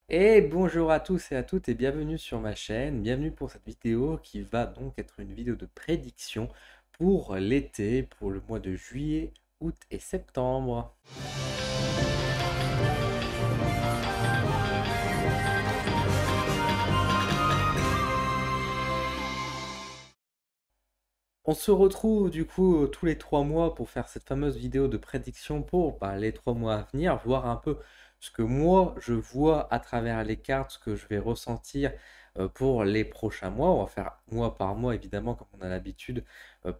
Et bonjour à tous et à toutes et bienvenue sur ma chaîne, bienvenue pour cette vidéo qui va donc être une vidéo de prédiction pour l'été, pour le mois de juillet, août et septembre. On se retrouve du coup tous les 3 mois pour faire cette fameuse vidéo de prédiction pour les 3 mois à venir, voir un peu ce que moi je vois à travers les cartes, ce que je vais ressentir pour les prochains mois. On va faire mois par mois évidemment comme on a l'habitude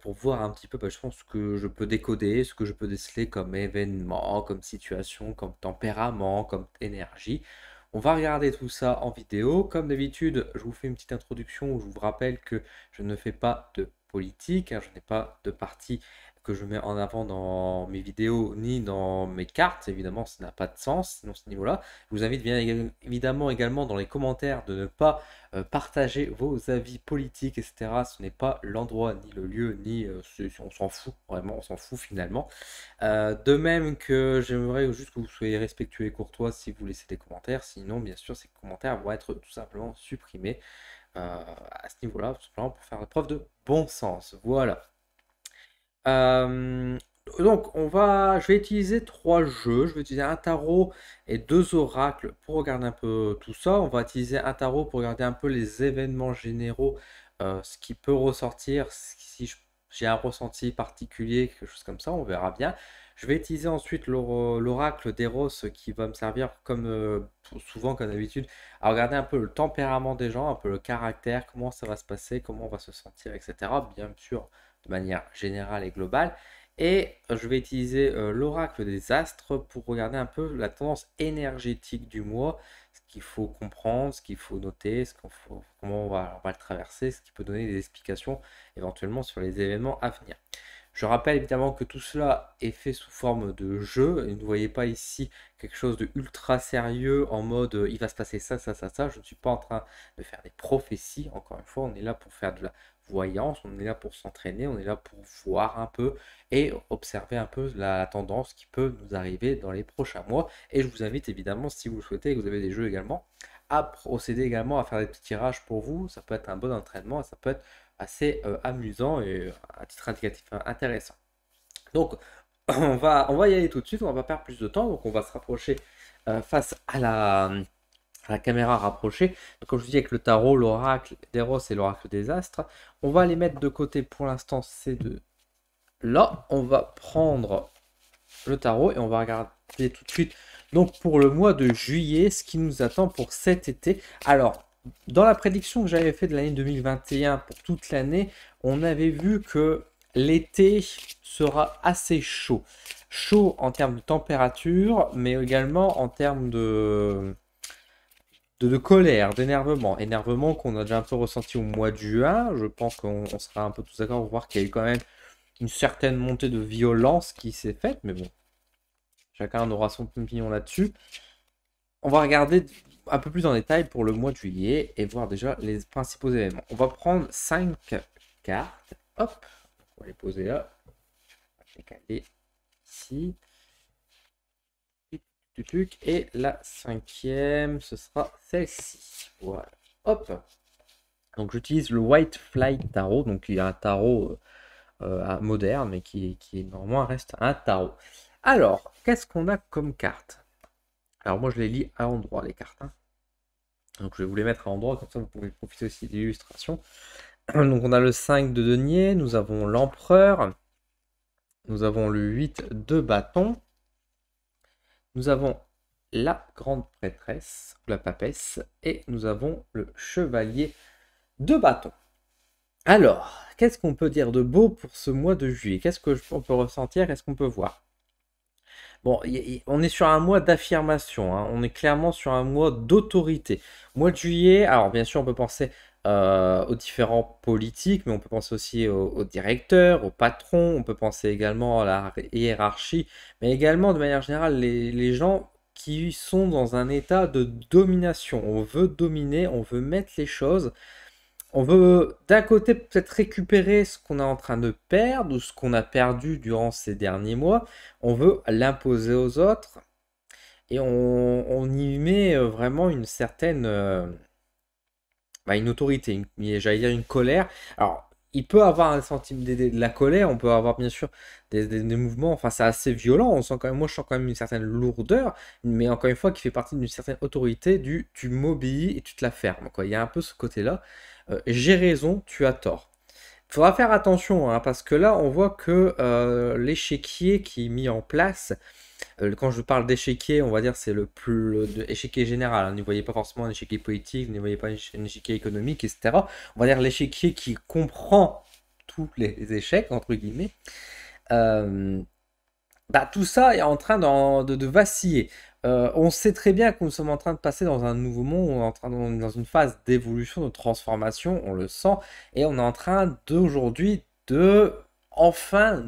pour voir un petit peu, je pense, ce que je peux décoder, ce que je peux déceler comme événement, comme situation, comme tempérament, comme énergie. On va regarder tout ça en vidéo. Comme d'habitude, je vous fais une petite introduction où je vous rappelle que je ne fais pas de politique, hein, je n'ai pas de parti que je mets en avant dans mes vidéos ni dans mes cartes, évidemment ça n'a pas de sens dans ce niveau-là. Je vous invite bien évidemment également dans les commentaires de ne pas partager vos avis politiques, etc. Ce n'est pas l'endroit, ni le lieu, ni on s'en fout, vraiment on s'en fout finalement. De même que j'aimerais juste que vous soyez respectueux et courtois si vous laissez des commentaires, sinon bien sûr ces commentaires vont être tout simplement supprimés à ce niveau-là, tout simplement pour faire preuve de bon sens. Voilà. Euh, donc je vais utiliser 3 jeux. Je vais utiliser un tarot et 2 oracles pour regarder un peu tout ça. On va utiliser un tarot pour regarder un peu les événements généraux, ce qui peut ressortir, si j'ai un ressenti particulier, quelque chose comme ça, on verra bien. Je vais utiliser ensuite l'oracle d'Eros qui va me servir comme souvent, comme d'habitude, à regarder un peu le tempérament des gens, un peu le caractère, comment ça va se passer, comment on va se sentir, etc. Bien sûr, de manière générale et globale. Et je vais utiliser l'oracle des astres pour regarder un peu la tendance énergétique du mois, ce qu'il faut comprendre, ce qu'il faut noter, comment on va le traverser, ce qui peut donner des explications éventuellement sur les événements à venir. Je rappelle évidemment que tout cela est fait sous forme de jeu et ne voyez pas ici quelque chose de ultra sérieux en mode il va se passer ça, ça, ça, ça. Je ne suis pas en train de faire des prophéties. Encore une fois, on est là pour faire de la voyance, on est là pour s'entraîner, on est là pour voir un peu et observer un peu la tendance qui peut nous arriver dans les prochains mois. Et je vous invite évidemment, si vous le souhaitez et que vous avez des jeux également, à procéder également à faire des petits tirages pour vous. Ça peut être un bon entraînement, ça peut être assez amusant et à titre indicatif intéressant. Donc on va y aller tout de suite, on va pas perdre plus de temps, donc on va se rapprocher face à la caméra rapprochée. Donc, comme je vous dis, avec le tarot, l'oracle d'Eros et l'oracle des astres, on va les mettre de côté pour l'instant ces deux. Là, on va prendre le tarot et on va regarder tout de suite. Donc pour le mois de juillet, ce qui nous attend pour cet été. Alors, dans la prédiction que j'avais fait de l'année 2021 pour toute l'année, on avait vu que l'été sera assez chaud. Chaud en termes de température, mais également en termes de colère, d'énervement. Énervement qu'on a déjà un peu ressenti au mois de juin. Je pense qu'on sera un peu tous d'accord pour voir qu'il y a eu quand même une certaine montée de violence qui s'est faite, mais bon, chacun aura son opinion là-dessus. On va regarder un peu plus en détail pour le mois de juillet et voir déjà les principaux événements. On va prendre 5 cartes. Hop, on va les poser là. On va les caler ici. Et la 5e, ce sera celle-ci. Voilà. Hop. Donc j'utilise le White Flight Tarot. Donc il y a un tarot moderne, mais qui normalement reste un tarot. Alors, qu'est-ce qu'on a comme carte? Alors moi je les lis à l'endroit les cartes. Hein. Donc je vais vous les mettre à l'endroit, comme ça vous pouvez profiter aussi des illustrations. Donc on a le 5 de denier, nous avons l'empereur, nous avons le 8 de bâton, nous avons la grande prêtresse, la papesse, et nous avons le chevalier de bâton. Alors, qu'est-ce qu'on peut dire de beau pour ce mois de juillet? Qu'est-ce qu'on peut ressentir? Qu'est-ce qu'on peut voir? Bon, on est sur un mois d'affirmation, hein. On est clairement sur un mois d'autorité. Mois de juillet, alors bien sûr, on peut penser aux différents politiques, mais on peut penser aussi aux directeurs, aux patrons, on peut penser également à la hiérarchie, mais également de manière générale, les gens qui sont dans un état de domination. On veut dominer, on veut mettre les choses. On veut d'un côté peut-être récupérer ce qu'on est en train de perdre ou ce qu'on a perdu durant ces derniers mois. On veut l'imposer aux autres. et on y met vraiment une certaine, une autorité, j'allais dire une colère. Alors, il peut avoir un sentiment de la colère, on peut avoir bien sûr des mouvements, enfin c'est assez violent, on sent quand même, moi je sens quand même une certaine lourdeur, mais encore une fois qui fait partie d'une certaine autorité du tu m'obéis et tu te la fermes, quoi. Il y a un peu ce côté-là. J'ai raison, tu as tort. Il faudra faire attention, hein, parce que là on voit que l'échiquier qui est mis en place, quand je parle d'échiquier, on va dire c'est le plus échiquier général, hein. Ne voyez pas forcément un échiquier politique, ne voyez pas un échiquier économique, etc. On va dire l'échiquier qui comprend tous les échecs, entre guillemets. Euh, Tout ça est en train de vaciller. On sait très bien que nous sommes en train de passer dans un nouveau monde, on est dans une phase d'évolution, de transformation, on le sent, et on est en train d'aujourd'hui de enfin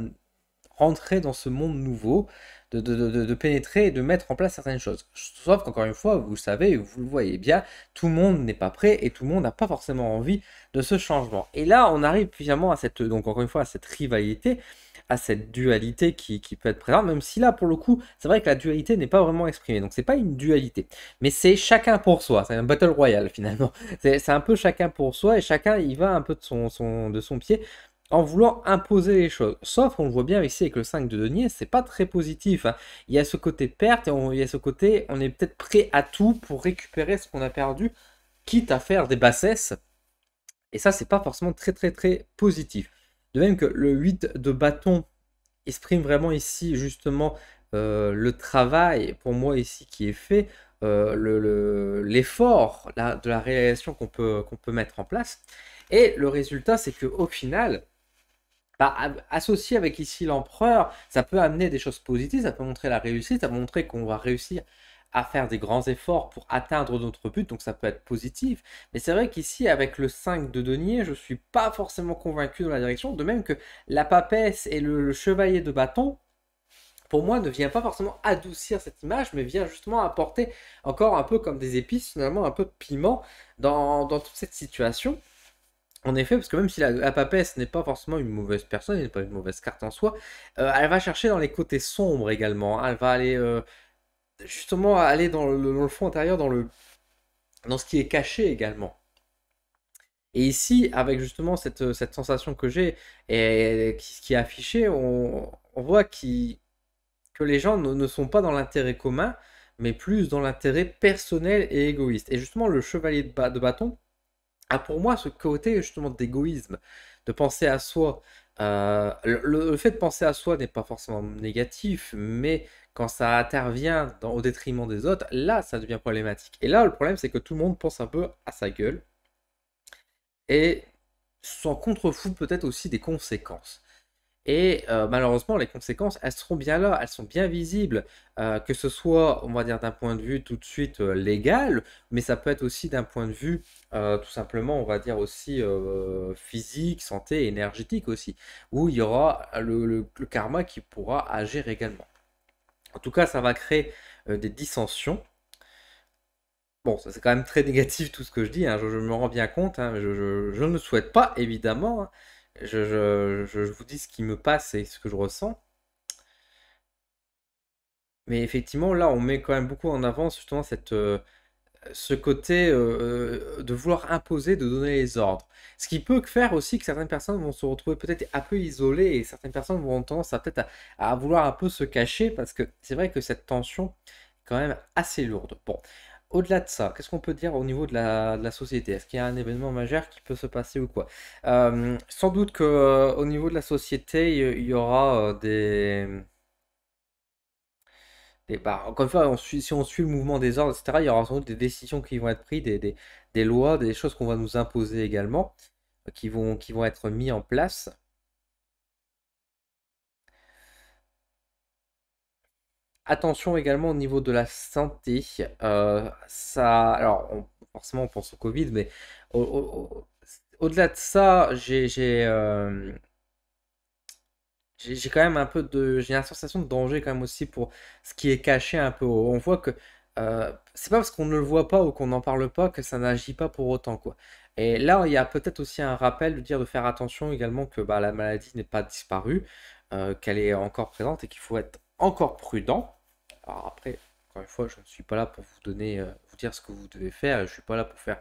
rentrer dans ce monde nouveau, de pénétrer et de mettre en place certaines choses. Sauf qu'encore une fois, vous le savez, vous le voyez bien, tout le monde n'est pas prêt et tout le monde n'a pas forcément envie de ce changement. Et là, on arrive finalement à cette, donc encore une fois, à cette rivalité, à cette dualité qui peut être présente, même si là, pour le coup, c'est vrai que la dualité n'est pas vraiment exprimée. Donc, c'est pas une dualité, mais c'est chacun pour soi. C'est un battle royale finalement. C'est un peu chacun pour soi et chacun y va un peu de son pied en voulant imposer les choses. Sauf, on le voit bien ici avec le 5 de denier, c'est pas très positif, hein. Il y a ce côté perte et il y a ce côté, on est peut-être prêt à tout pour récupérer ce qu'on a perdu, quitte à faire des bassesses. Et ça, c'est pas forcément très très très positif. De même que le 8 de bâton exprime vraiment ici justement le travail, pour moi ici, qui est fait, l'effort de la réalisation qu'on peut mettre en place. Et le résultat, c'est qu'au final, associé avec ici l'empereur, ça peut amener des choses positives, ça peut montrer la réussite, ça peut montrer qu'on va réussir à faire des grands efforts pour atteindre notre but, donc ça peut être positif. Mais c'est vrai qu'ici, avec le 5 de denier, je ne suis pas forcément convaincu dans la direction, de même que la papesse et le chevalier de bâton, pour moi, ne vient pas forcément adoucir cette image, mais vient justement apporter encore un peu comme des épices, finalement un peu de piment dans toute cette situation. En effet, parce que même si la papesse n'est pas forcément une mauvaise personne, elle n'est pas une mauvaise carte en soi, elle va chercher dans les côtés sombres également, hein. Elle va aller justement aller dans le fond intérieur, dans ce qui est caché également. Et ici, avec justement cette sensation que j'ai et qui est affichée, on voit que les gens ne sont pas dans l'intérêt commun, mais plus dans l'intérêt personnel et égoïste. Et justement, le chevalier de bâton a pour moi ce côté justement d'égoïsme, de penser à soi. Le fait de penser à soi n'est pas forcément négatif, mais quand ça intervient au détriment des autres, là, ça devient problématique. Et là, le problème, c'est que tout le monde pense un peu à sa gueule et s'en contrefout peut-être aussi des conséquences. Et malheureusement, les conséquences, elles seront bien là, elles sont bien visibles, que ce soit, on va dire, d'un point de vue tout de suite légal, mais ça peut être aussi d'un point de vue tout simplement, on va dire aussi physique, santé, énergétique aussi, où il y aura le karma qui pourra agir également. En tout cas, ça va créer des dissensions. Bon, ça c'est quand même très négatif tout ce que je dis, hein, je me rends bien compte, hein, mais je ne le souhaite pas, évidemment, hein. Je vous dis ce qui me passe et ce que je ressens. Mais effectivement, là, on met quand même beaucoup en avant justement ce côté de vouloir imposer, de donner les ordres. Ce qui peut faire aussi que certaines personnes vont se retrouver peut-être un peu isolées et certaines personnes vont avoir tendance à peut-être à vouloir un peu se cacher parce que c'est vrai que cette tension est quand même assez lourde. Bon, au-delà de ça, qu'est-ce qu'on peut dire au niveau de la société? Est-ce qu'il y a un événement majeur qui peut se passer ou quoi? Sans doute que au niveau de la société, il y aura encore une fois, si on suit le mouvement des ordres, etc., il y aura sans doute des décisions qui vont être prises, des lois, des choses qu'on va nous imposer également, qui vont être mis en place. Attention également au niveau de la santé. Forcément, on pense au Covid, mais au-delà de ça, j'ai quand même un peu j'ai une sensation de danger quand même aussi pour ce qui est caché un peu. On voit que c'est pas parce qu'on ne le voit pas ou qu'on n'en parle pas que ça n'agit pas pour autant, quoi. Et là, il y a peut-être aussi un rappel de dire de faire attention également que bah, la maladie n'est pas disparue, qu'elle est encore présente et qu'il faut être encore prudent. Alors après, encore une fois, je ne suis pas là pour vous donner, vous dire ce que vous devez faire. Je ne suis pas là pour faire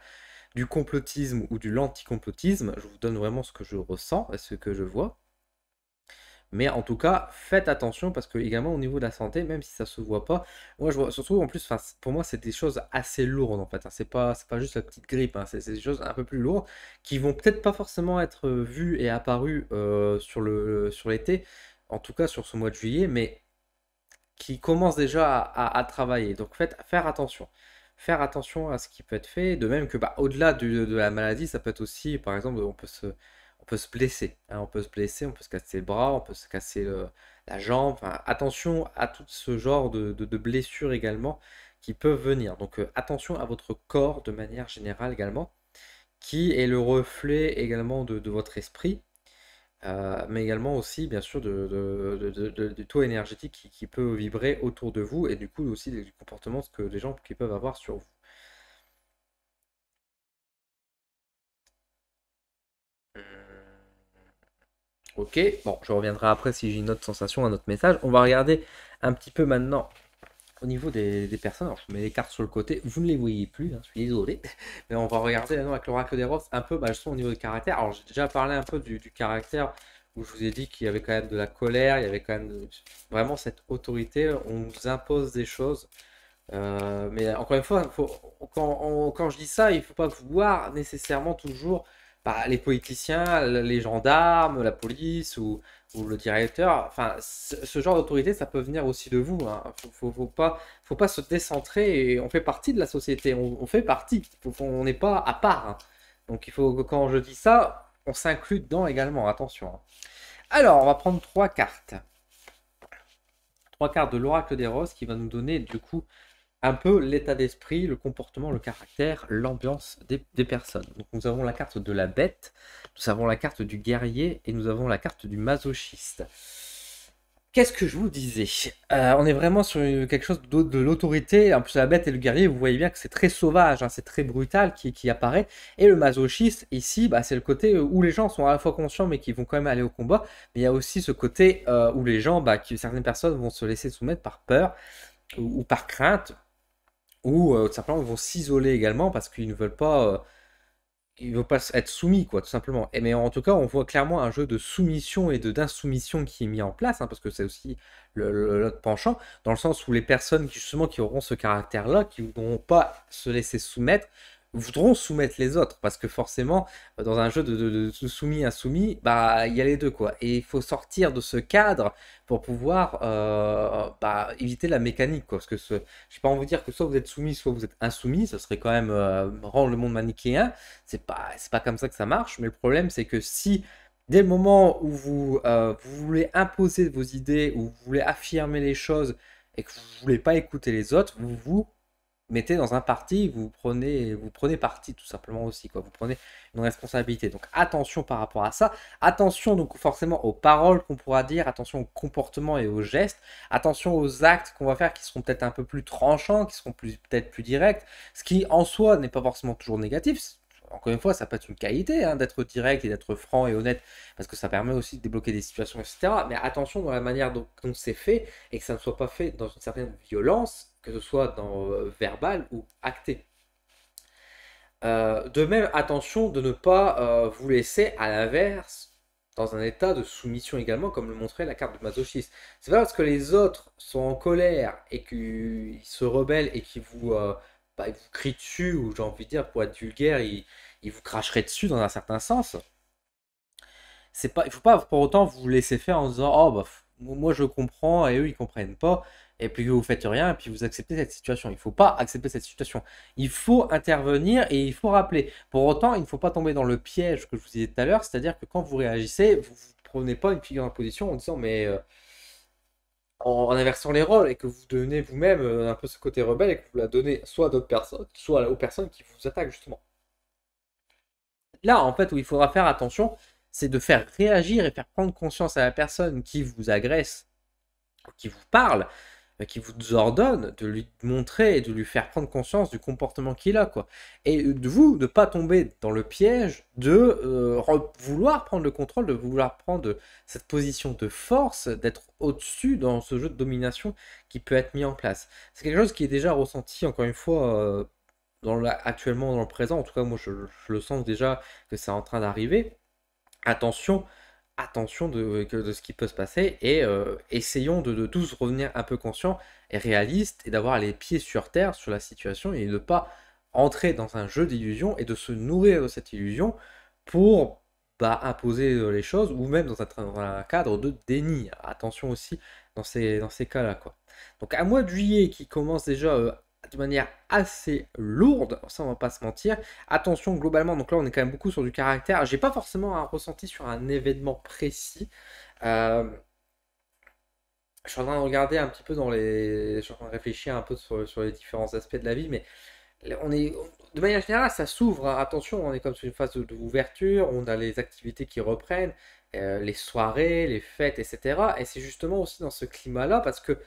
du complotisme ou du l'anticomplotisme. Je vous donne vraiment ce que je ressens et ce que je vois. Mais en tout cas, faites attention parce que également au niveau de la santé, même si ça se voit pas, moi je vois surtout en plus, enfin, pour moi c'est des choses assez lourdes en fait, hein. C'est pas juste la petite grippe, hein. C'est des choses un peu plus lourdes qui vont peut-être pas forcément être vues et apparues sur l'été, en tout cas sur ce mois de juillet, mais qui commencent déjà à travailler. Donc faire attention. Faire attention à ce qui peut être fait. De même que au-delà de la maladie, ça peut être aussi, par exemple, on peut se blesser, hein. On peut se blesser, on peut se casser le bras, on peut se casser la jambe. Enfin, attention à tout ce genre de blessures également qui peuvent venir. Donc attention à votre corps de manière générale également, qui est le reflet également de votre esprit. Mais également aussi, bien sûr, du taux énergétique qui peut vibrer autour de vous et du coup aussi des comportements que les gens qui peuvent avoir sur vous. Ok, bon, je reviendrai après si j'ai une autre sensation, un autre message. On va regarder un petit peu maintenant au niveau des personnes. Alors, je mets les cartes sur le côté. Vous ne les voyez plus, hein, je suis désolé. Mais on va regarder maintenant avec l'oracle des roses un peu justement au niveau du caractère. Alors, j'ai déjà parlé un peu du caractère où je vous ai dit qu'il y avait quand même de la colère, il y avait quand même vraiment cette autorité. On nous impose des choses. Mais encore une fois, quand je dis ça, il ne faut pas voir nécessairement toujours les politiciens, les gendarmes, la police ou le directeur. Enfin, ce genre d'autorité, ça peut venir aussi de vous, hein. Faut pas se décentrer et on fait partie de la société. On fait partie. On n'est pas à part, hein. Donc il faut que quand je dis ça, on s'inclut dedans également. Attention, hein. Alors, on va prendre trois cartes. Trois cartes de l'oracle des roses qui va nous donner du coup un peu l'état d'esprit, le comportement, le caractère, l'ambiance des personnes. Donc nous avons la carte de la bête, nous avons la carte du guerrier et nous avons la carte du masochiste. Qu'est-ce que je vous disais? On est vraiment sur quelque chose de l'autorité. En plus, la bête et le guerrier, vous voyez bien que c'est très sauvage, hein, c'est très brutal qui apparaît. Et le masochiste, ici, c'est le côté où les gens sont à la fois conscients mais qui vont quand même aller au combat. Mais il y a aussi ce côté où les gens, certaines personnes vont se laisser soumettre par peur ou par crainte ou tout simplement vont s'isoler également parce qu'ils ne veulent pas, ils veulent pas être soumis, quoi, tout simplement. Mais en tout cas, on voit clairement un jeu de soumission et d'insoumission qui est mis en place, hein, parce que c'est aussi l'autre penchant, dans le sens où les personnes justement qui auront ce caractère-là, qui ne voudront pas se laisser soumettre, voudront soumettre les autres, parce que forcément, dans un jeu de soumis-insoumis, il y a les deux, quoi. Et il faut sortir de ce cadre pour pouvoir éviter la mécanique, quoi. Parce que je n'ai pas envie de dire que soit vous êtes soumis, soit vous êtes insoumis, ça serait quand même rendre le monde manichéen. C'est pas comme ça que ça marche, mais le problème, c'est que si dès le moment où vous voulez imposer vos idées, ou vous voulez affirmer les choses, et que vous ne voulez pas écouter les autres, vous mettez dans un parti, vous prenez parti tout simplement aussi, quoi. Vous prenez une responsabilité. Donc attention par rapport à ça. Attention donc forcément aux paroles qu'on pourra dire, attention aux comportements et aux gestes, attention aux actes qu'on va faire qui seront peut-être un peu plus tranchants, qui seront peut-être plus directs, ce qui en soi n'est pas forcément toujours négatif. Encore une fois, ça peut être une qualité, hein, d'être direct et d'être franc et honnête, parce que ça permet aussi de débloquer des situations, etc. Mais attention dans la manière dont c'est fait, et que ça ne soit pas fait dans une certaine violence, que ce soit dans verbal ou acté. De même, attention de ne pas vous laisser à l'inverse dans un état de soumission également, comme le montrait la carte de masochiste. C'est pas parce que les autres sont en colère et qu'ils se rebellent et qu'ils ils vous crient dessus, ou j'ai envie de dire, pour être vulgaire, ils vous cracheraient dessus dans un certain sens. Il faut pas pour autant vous laisser faire en disant oh moi je comprends et eux ils comprennent pas et puis vous faites rien et puis vous acceptez cette situation. Il faut pas accepter cette situation. Il faut intervenir et il faut rappeler. Pour autant, il ne faut pas tomber dans le piège que je vous disais tout à l'heure, c'est-à-dire que quand vous réagissez, vous ne prenez pas une figure d'imposition en disant mais en inversant les rôles et que vous devenez vous-même un peu ce côté rebelle et que vous la donnez soit à d'autres personnes, soit aux personnes qui vous attaquent justement. Là, en fait, où il faudra faire attention, c'est de faire réagir et faire prendre conscience à la personne qui vous agresse, qui vous parle, qui vous ordonne de lui montrer et de lui faire prendre conscience du comportement qu'il a, quoi. Et de vous, ne pas tomber dans le piège de vouloir prendre le contrôle, de vouloir prendre cette position de force, d'être au-dessus dans ce jeu de domination qui peut être mis en place. C'est quelque chose qui est déjà ressenti, encore une fois, actuellement dans le présent. En tout cas, moi, je le sens déjà que c'est en train d'arriver. Attention, attention de ce qui peut se passer et essayons de tous revenir un peu conscients et réalistes et d'avoir les pieds sur terre sur la situation et de ne pas entrer dans un jeu d'illusion et de se nourrir de cette illusion pour imposer les choses ou même dans un cadre de déni. Attention aussi dans ces cas-là, quoi. Donc un mois de juillet qui commence déjà de manière assez lourde, ça on va pas se mentir. Attention globalement, donc là on est quand même beaucoup sur du caractère. J'ai pas forcément un ressenti sur un événement précis. Euh, je suis en train de regarder un petit peu je suis en train de réfléchir un peu sur les différents aspects de la vie, mais on est, de manière générale, ça s'ouvre, hein. Attention, on est comme sur une phase d'ouverture, on a les activités qui reprennent, les soirées, les fêtes, etc. Et c'est justement aussi dans ce climat-là, parce que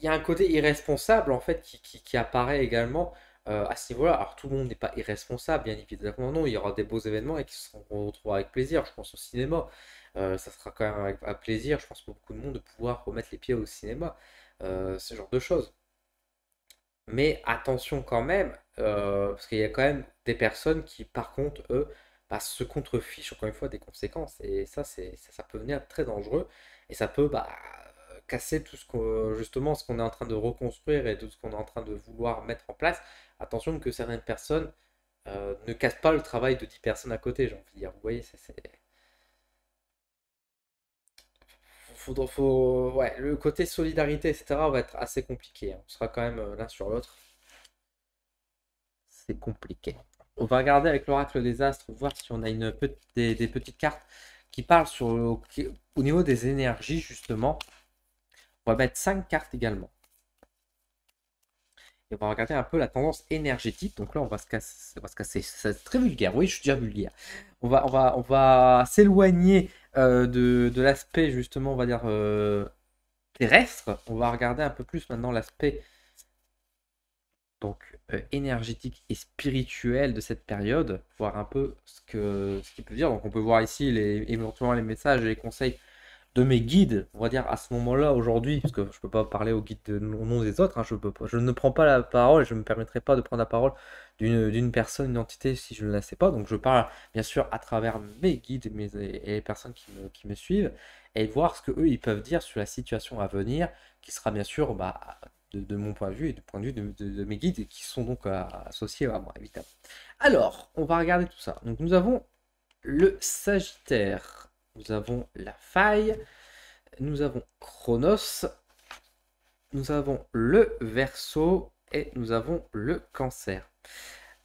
il y a un côté irresponsable en fait qui apparaît également à ce niveau-là. Alors tout le monde n'est pas irresponsable, bien évidemment non, il y aura des beaux événements et qui se retrouveront avec plaisir, je pense au cinéma. Ça sera quand même avec plaisir, je pense pour beaucoup de monde, de pouvoir remettre les pieds au cinéma, ce genre de choses. Mais attention quand même, parce qu'il y a quand même des personnes qui, par contre, eux, se contrefichent encore une fois des conséquences. Et ça, ça peut devenir très dangereux. Et ça peut casser tout justement, ce qu'on est en train de reconstruire et tout ce qu'on est en train de vouloir mettre en place. Attention que certaines personnes ne cassent pas le travail de 10 personnes à côté, j'ai envie de dire. Vous voyez, ouais, le côté solidarité, etc., va être assez compliqué, hein. On sera quand même l'un sur l'autre. C'est compliqué. On va regarder avec l'oracle des astres, voir si on a des petites cartes qui parlent au niveau des énergies, justement. On va mettre 5 cartes également. Et on va regarder un peu la tendance énergétique. Donc là, on va se casser. C'est très vulgaire. Oui, je suis déjà vulgaire. On va s'éloigner de l'aspect, justement, on va dire, terrestre. On va regarder un peu plus maintenant l'aspect donc énergétique et spirituel de cette période, voir un peu ce qu'il peut dire. Donc on peut voir ici éventuellement les messages et les conseils de mes guides, on va dire à ce moment-là aujourd'hui, parce que je ne peux pas parler aux guides au nom des autres, hein, je ne prends pas la parole et je ne me permettrai pas de prendre la parole d'une personne, une entité si je ne la sais pas. Donc je parle bien sûr à travers mes guides et les personnes qui me suivent et voir ce que eux ils peuvent dire sur la situation à venir, qui sera bien sûr de mon point de vue et du point de vue de mes guides qui sont donc associés à moi évidemment. Alors, on va regarder tout ça. Donc nous avons le Sagittaire, nous avons la Faille, nous avons Chronos, nous avons le Verseau et nous avons le Cancer.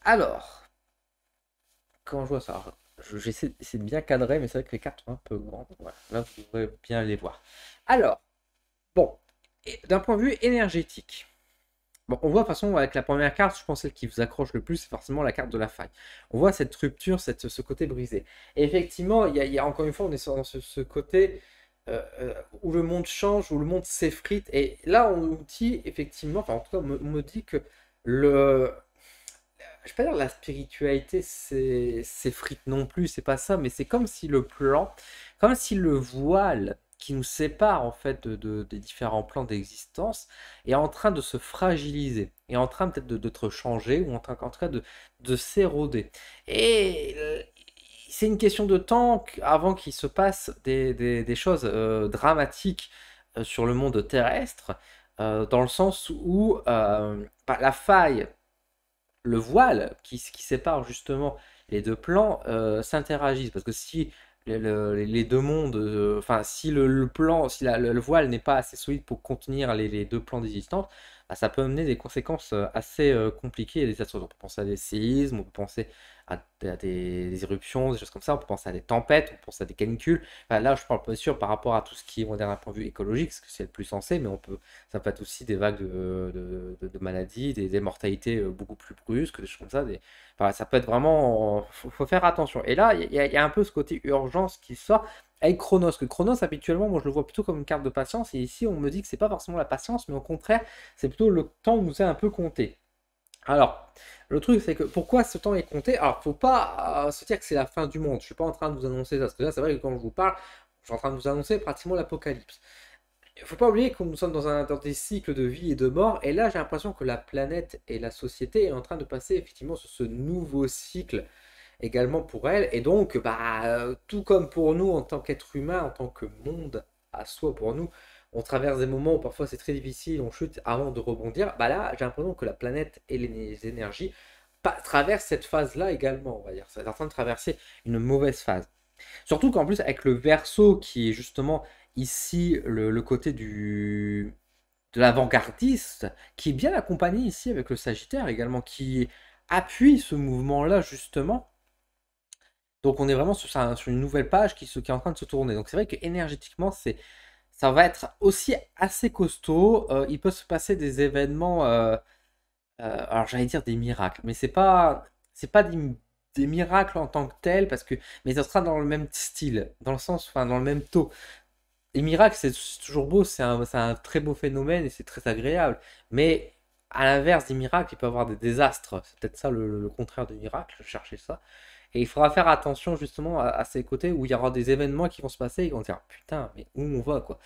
Alors, quand je vois ça, j'essaie de bien cadrer, mais c'est vrai que les cartes sont un peu grandes. Voilà, là, vous devrez bien les voir. Alors, bon, d'un point de vue énergétique, bon, on voit de toute façon avec la première carte, je pense celle qui vous accroche le plus, c'est forcément la carte de la faille. On voit cette rupture, ce côté brisé. Et effectivement, il y a encore une fois, on est dans ce côté où le monde change, où le monde s'effrite. Et là, on nous dit effectivement, enfin en tout cas, on me dit que je vais pas dire la spiritualité s'effrite non plus, c'est pas ça, mais c'est comme si comme si le voile qui nous sépare en fait des différents plans d'existence est en train de se fragiliser, est en train peut-être d'être changé ou en train de s'éroder. Et c'est une question de temps avant qu'il se passe des choses dramatiques sur le monde terrestre, dans le sens où la faille, le voile qui sépare justement les deux plans s'interagissent. Parce que si les deux mondes, enfin, si le plan, si le voile n'est pas assez solide pour contenir les deux plans d'existence, ça peut amener des conséquences assez compliquées et désastreuses. On peut penser à des séismes, on peut penser à des éruptions, des choses comme ça, on peut penser à des tempêtes, on peut penser à des canicules. Enfin, là, je parle pas sûr par rapport à tout ce qui est moderne d'un point de vue écologique, parce que c'est le plus sensé, mais ça peut être aussi des vagues de maladies, des mortalités beaucoup plus brusques, des choses comme ça. Enfin, ça peut être vraiment. Faut faire attention. Et là, il y a un peu ce côté urgence qui sort avec Chronos. Que Chronos, habituellement, moi, je le vois plutôt comme une carte de patience. Et ici, on me dit que c'est pas forcément la patience, mais au contraire, c'est plutôt le temps nous est un peu compté. Alors, le truc, c'est que pourquoi ce temps est compté? Alors, faut pas se dire que c'est la fin du monde. Je suis pas en train de vous annoncer ça. Parce que là, c'est vrai que quand je vous parle, je suis en train de vous annoncer pratiquement l'apocalypse. Il faut pas oublier que nous sommes dans des cycles de vie et de mort. Et là, j'ai l'impression que la planète et la société est en train de passer effectivement sur ce nouveau cycle également pour elle. Et donc, tout comme pour nous en tant qu'être humain, en tant que monde à soi pour nous, on traverse des moments où parfois c'est très difficile, on chute avant de rebondir. Bah là, j'ai l'impression que la planète et les énergies traversent cette phase-là également, on va dire. C'est en train de traverser une mauvaise phase. Surtout qu'en plus, avec le verso qui est justement ici le côté de l'avant-gardiste, qui est bien accompagné ici avec le Sagittaire également, qui appuie ce mouvement-là justement. Donc on est vraiment sur une nouvelle page qui est en train de se tourner. Donc c'est vrai que énergétiquement, ça va être aussi assez costaud. Il peut se passer des événements, alors j'allais dire des miracles, mais c'est pas des miracles en tant que tels, mais ça sera dans le même style, dans le sens, enfin dans le même taux. Les miracles, c'est toujours beau, c'est un très beau phénomène et c'est très agréable. Mais à l'inverse des miracles, il peut y avoir des désastres. C'est peut-être ça le contraire de miracle, chercher ça. Et il faudra faire attention justement à ces côtés où il y aura des événements qui vont se passer et on va dire putain, mais où on va quoi?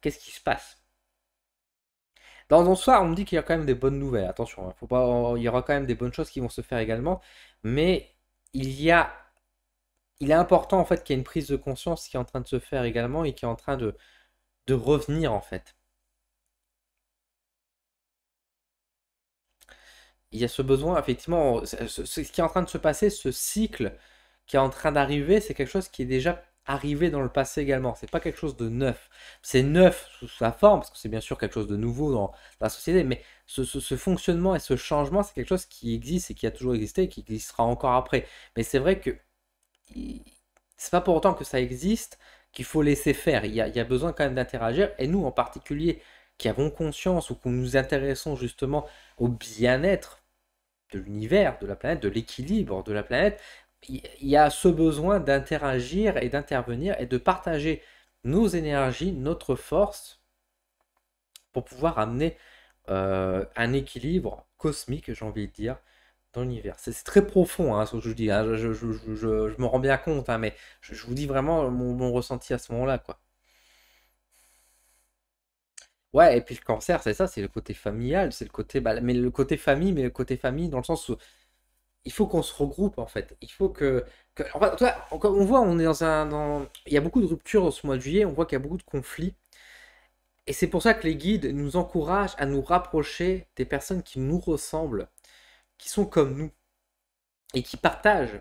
Qu'est-ce qui se passe? Dans ce soir, on me dit qu'il y a quand même des bonnes nouvelles. Attention, faut pas, il y aura quand même des bonnes choses qui vont se faire également. Mais il y a, il est important en fait qu'il y ait une prise de conscience qui est en train de se faire également et qui est en train de revenir en fait. Il y a ce besoin, effectivement, ce qui est en train de se passer, ce cycle qui est en train d'arriver, c'est quelque chose qui est déjà arrivé dans le passé également. C'est pas quelque chose de neuf. C'est neuf sous sa forme, parce que c'est bien sûr quelque chose de nouveau dans la société, mais ce fonctionnement et ce changement, c'est quelque chose qui existe et qui a toujours existé et qui existera encore après. Mais c'est vrai que c'est pas pour autant que ça existe qu'il faut laisser faire. Il y a besoin quand même d'interagir, et nous en particulier, qui avons conscience ou qu'on nous intéressons justement au bien-être de l'univers, de la planète, de l'équilibre de la planète, il y a ce besoin d'interagir et d'intervenir et de partager nos énergies, notre force pour pouvoir amener un équilibre cosmique, j'ai envie de dire, dans l'univers. C'est très profond, hein, ce que je dis, hein, je me rends bien compte, hein, mais je vous dis vraiment mon ressenti à ce moment-là, quoi. Ouais, et puis le cancer, c'est ça, c'est le côté familial, c'est le côté, mais le côté famille, dans le sens où il faut qu'on se regroupe en fait. Il faut enfin, comme on voit, on est il y a beaucoup de ruptures dans ce mois de juillet, on voit qu'il y a beaucoup de conflits. Et c'est pour ça que les guides nous encouragent à nous rapprocher des personnes qui nous ressemblent, qui sont comme nous, et qui partagent,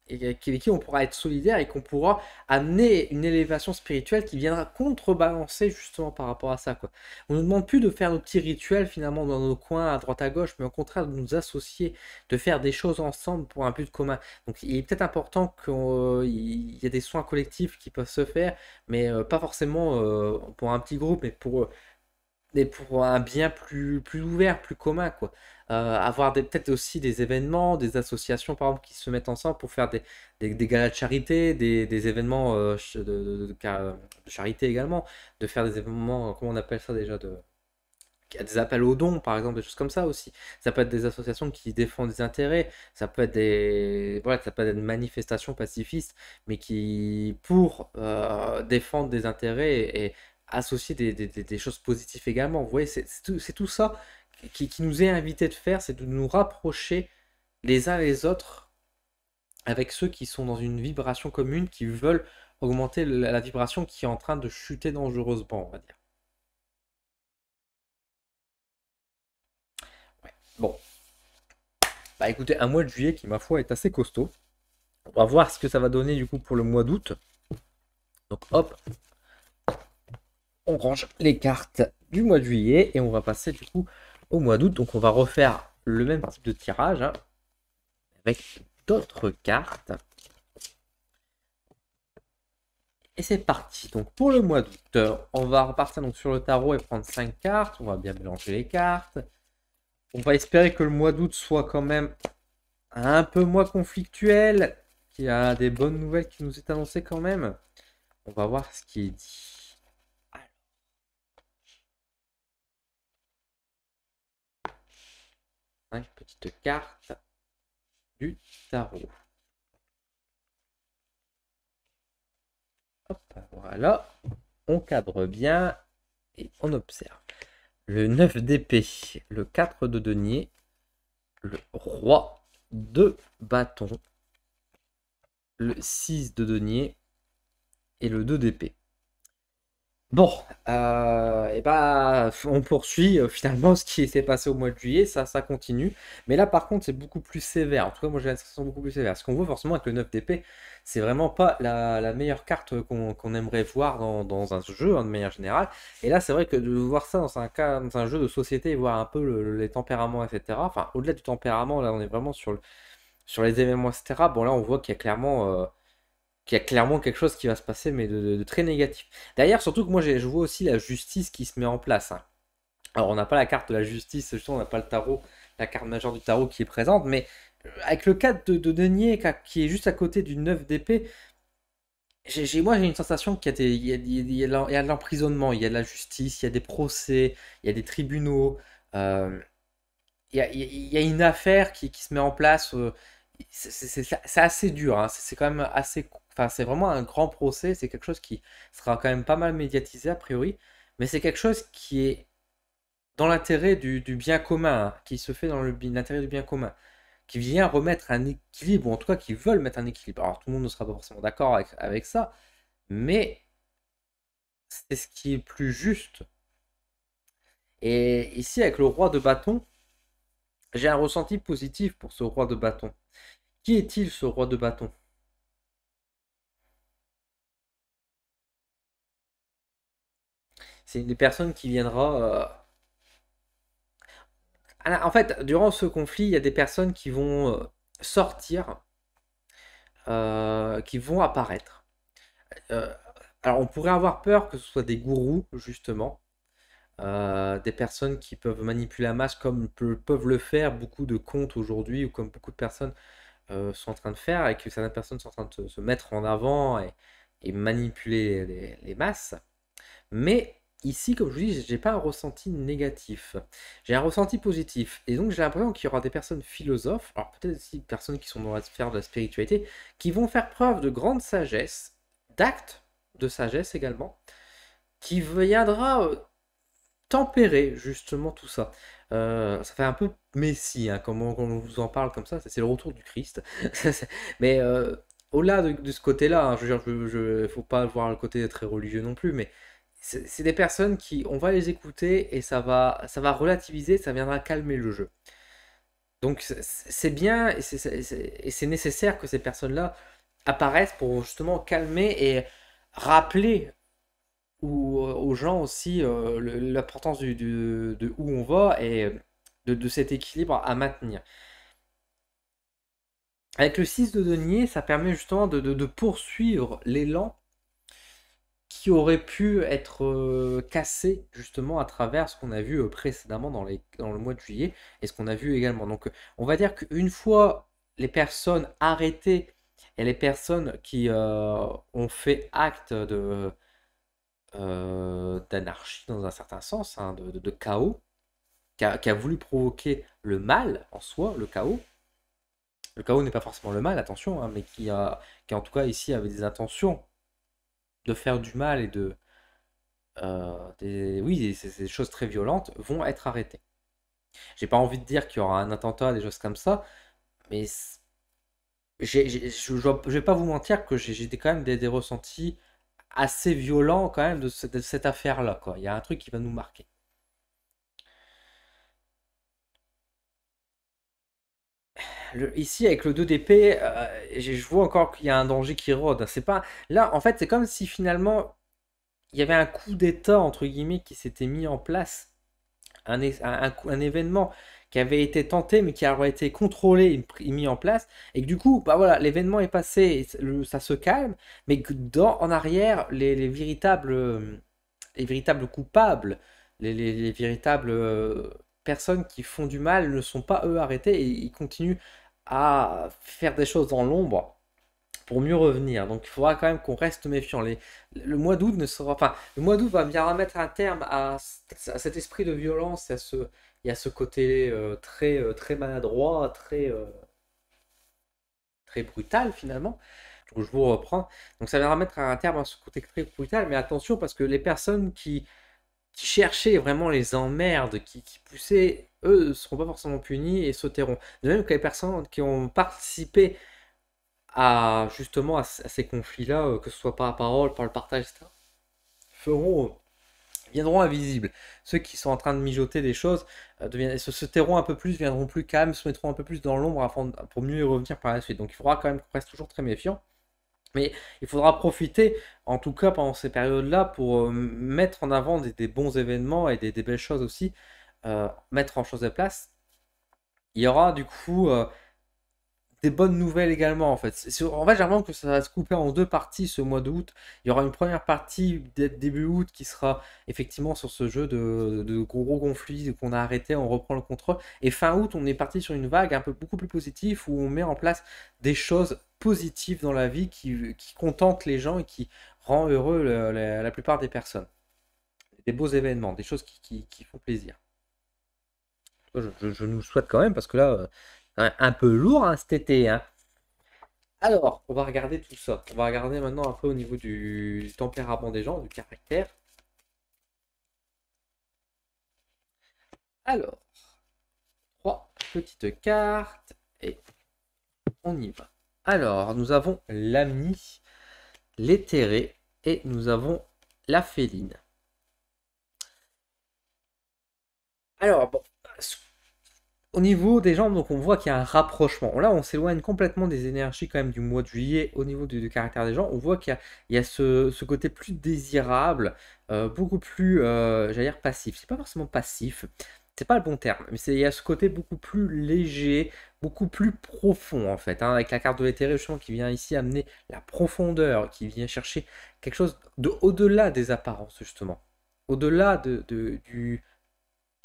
et avec qui on pourra être solidaire et qu'on pourra amener une élévation spirituelle qui viendra contrebalancer justement par rapport à ça, quoi. On ne nous demande plus de faire nos petits rituels finalement dans nos coins à droite à gauche, mais au contraire de nous associer, de faire des choses ensemble pour un but commun. Donc il est peut-être important qu'il y ait des soins collectifs qui peuvent se faire, mais pas forcément pour un petit groupe, mais pour un bien plus ouvert, plus commun, quoi. Avoir peut-être aussi des événements, des associations, par exemple, qui se mettent ensemble pour faire des galas de charité, des événements de charité également, de faire des événements, comment on appelle ça déjà, des appels aux dons, par exemple, des choses comme ça aussi. Ça peut être des associations qui défendent des intérêts, ça peut être voilà, ça peut être des manifestations pacifistes, mais qui, pour défendre des intérêts et associer des choses positives également. Vous voyez, c'est tout ça qui nous est invité de faire, c'est de nous rapprocher les uns les autres avec ceux qui sont dans une vibration commune, qui veulent augmenter la vibration qui est en train de chuter dangereusement, on va dire. Ouais. Bon, bah écoutez, un mois de juillet qui, ma foi, est assez costaud. On va voir ce que ça va donner du coup pour le mois d'août. Donc hop, on range les cartes du mois de juillet et on va passer du coup au mois d'août. Donc on va refaire le même type de tirage, hein, avec d'autres cartes. Et c'est parti. Donc pour le mois d'août, on va repartir donc sur le tarot et prendre 5 cartes. On va bien mélanger les cartes. On va espérer que le mois d'août soit quand même un peu moins conflictuel, qu'il y a des bonnes nouvelles qui nous est annoncées quand même. On va voir ce qui est dit. Alors. 5 petites cartes du tarot. Hop, voilà. On cadre bien et on observe. Le 9 d'épée, le 4 de denier, le roi de bâton, le 6 de denier et le 2 d'épée. Bon, et bah, on poursuit finalement ce qui s'est passé au mois de juillet, ça continue. Mais là, par contre, c'est beaucoup plus sévère. En tout cas, moi, j'ai l'impression beaucoup plus sévère. Ce qu'on voit forcément avec le 9 d'épée, c'est vraiment pas la meilleure carte qu'on aimerait voir dans un jeu, hein, de manière générale. Et là, c'est vrai que de voir ça dans un jeu de société, voir un peu les tempéraments, etc. Enfin, au-delà du tempérament, là, on est vraiment sur les événements, etc. Bon, là, on voit qu'il y a clairement quelque chose qui va se passer, mais de très négatif. D'ailleurs, surtout que moi, je vois aussi la justice qui se met en place, hein. Alors, on n'a pas la carte de la justice, justement, on n'a pas le tarot, la carte majeure du tarot qui est présente, mais avec le 4 de denier qui est juste à côté du 9 d'épée, moi, j'ai une sensation il y a de l'emprisonnement, il y a de la justice, il y a des procès, il y a des tribunaux, il y a une affaire qui se met en place. C'est assez dur, hein. C'est quand même assez. Enfin, c'est vraiment un grand procès. C'est quelque chose qui sera quand même pas mal médiatisé a priori. Mais c'est quelque chose qui est dans l'intérêt du bien commun, hein, qui se fait dans l'intérêt du bien commun, qui vient remettre un équilibre, ou en tout cas qui veulent mettre un équilibre. Alors tout le monde ne sera pas forcément d'accord avec ça, mais c'est ce qui est plus juste. Et ici, avec le roi de bâton, j'ai un ressenti positif pour ce roi de bâton. Qui est-il, ce roi de bâton? C'est une des personnes qui viendra. En fait, durant ce conflit, il y a des personnes qui vont sortir, qui vont apparaître. Euh, alors, on pourrait avoir peur que ce soit des gourous, justement, des personnes qui peuvent manipuler la masse comme peuvent le faire beaucoup de comptes aujourd'hui, ou comme beaucoup de personnes sont en train de faire, et que certaines personnes sont en train de se mettre en avant et manipuler les masses. Mais ici, comme je vous dis, j'ai pas un ressenti négatif. J'ai un ressenti positif. Et donc, j'ai l'impression qu'il y aura des personnes philosophes, alors peut-être aussi des personnes qui sont dans la sphère de la spiritualité, qui vont faire preuve de grande sagesse, d'actes de sagesse également, qui viendra tempérer justement tout ça. Ça fait un peu Messie, hein, quand on vous en parle comme ça, c'est le retour du Christ. Mais au-delà de ce côté-là, hein, je veux dire, faut pas voir le côté très religieux non plus, mais c'est des personnes qui, on va les écouter et ça va relativiser, ça viendra calmer le jeu. Donc c'est bien et c'est nécessaire que ces personnes-là apparaissent pour justement calmer et rappeler aux gens aussi l'importance de où on va et de cet équilibre à maintenir. Avec le 6 de denier, ça permet justement de poursuivre l'élan qui aurait pu être cassé justement à travers ce qu'on a vu précédemment dans le mois de juillet et ce qu'on a vu également. Donc on va dire qu'une fois les personnes arrêtées et les personnes qui ont fait acte d'anarchie dans un certain sens, hein, de chaos, qui a voulu provoquer le mal en soi, le chaos. Le chaos n'est pas forcément le mal, attention, hein, mais qui en tout cas ici avait des intentions de faire du mal et oui, ces choses très violentes vont être arrêtées. J'ai pas envie de dire qu'il y aura un attentat, des choses comme ça, mais je vais pas vous mentir que j'ai quand même des ressentis assez violents quand même de cette affaire-là, quoi. Il y a un truc qui va nous marquer. Ici, avec le 2 d'épée, je vois encore qu'il y a un danger qui rôde. C'est pas... Là, en fait, c'est comme si finalement, il y avait un coup d'état, entre guillemets, qui s'était mis en place. Un événement qui avait été tenté, mais qui aurait été contrôlé et mis en place, et que du coup, bah voilà, l'événement est passé, ça se calme, mais que en arrière, les véritables coupables, les véritables personnes qui font du mal ne sont pas eux arrêtés et ils continuent à faire des choses dans l'ombre pour mieux revenir. Donc il faudra quand même qu'on reste méfiant. Le mois d'août ne sera, enfin, le mois d'août va bien remettre un terme à cet esprit de violence et à ce côté très maladroit, très brutal finalement. Donc, je vous reprends. Donc ça va remettre un terme à ce côté très brutal, mais attention parce que les personnes qui cherchaient vraiment les emmerdes, qui poussaient, eux, ne seront pas forcément punis et sauteront. De même que les personnes qui ont participé à justement à ces conflits-là, que ce soit par la parole, par le partage, etc., feront, viendront invisibles. Ceux qui sont en train de mijoter des choses se tairont un peu plus, viendront plus calmes, se mettront un peu plus dans l'ombre pour mieux y revenir par la suite. Donc il faudra quand même qu'on reste toujours très méfiant. Mais il faudra profiter, en tout cas pendant ces périodes-là, pour mettre en avant des bons événements et des belles choses aussi, mettre en chose de place. Il y aura du coup des bonnes nouvelles également en fait. En fait, j'ai l'impression que ça va se couper en deux parties ce mois d'août. Il y aura une première partie début août qui sera effectivement sur ce jeu de gros conflits qu'on a arrêté, on reprend le contrôle. Et fin août, on est parti sur une vague un peu beaucoup plus positive où on met en place des choses positives dans la vie qui contentent les gens et qui rend heureux la plupart des personnes. Des beaux événements, des choses qui font plaisir. Je nous le souhaite quand même parce que là, un peu lourd hein, cet été. Hein. Alors, on va regarder tout ça. On va regarder maintenant un peu au niveau du tempérament des gens, du caractère. Alors, trois petites cartes et on y va. Alors, nous avons l'ami, l'éthéré et nous avons la féline. Alors, bon, au niveau des gens, donc on voit qu'il y a un rapprochement. Là, on s'éloigne complètement des énergies quand même du mois de juillet au niveau du caractère des gens. On voit qu'il y a ce côté plus désirable, beaucoup plus, j'allais dire passif. C'est pas forcément passif, c'est pas le bon terme, mais il y a ce côté beaucoup plus léger, beaucoup plus profond en fait, hein, avec la carte de l'éthéré justement qui vient ici amener la profondeur, qui vient chercher quelque chose de au-delà des apparences justement, au-delà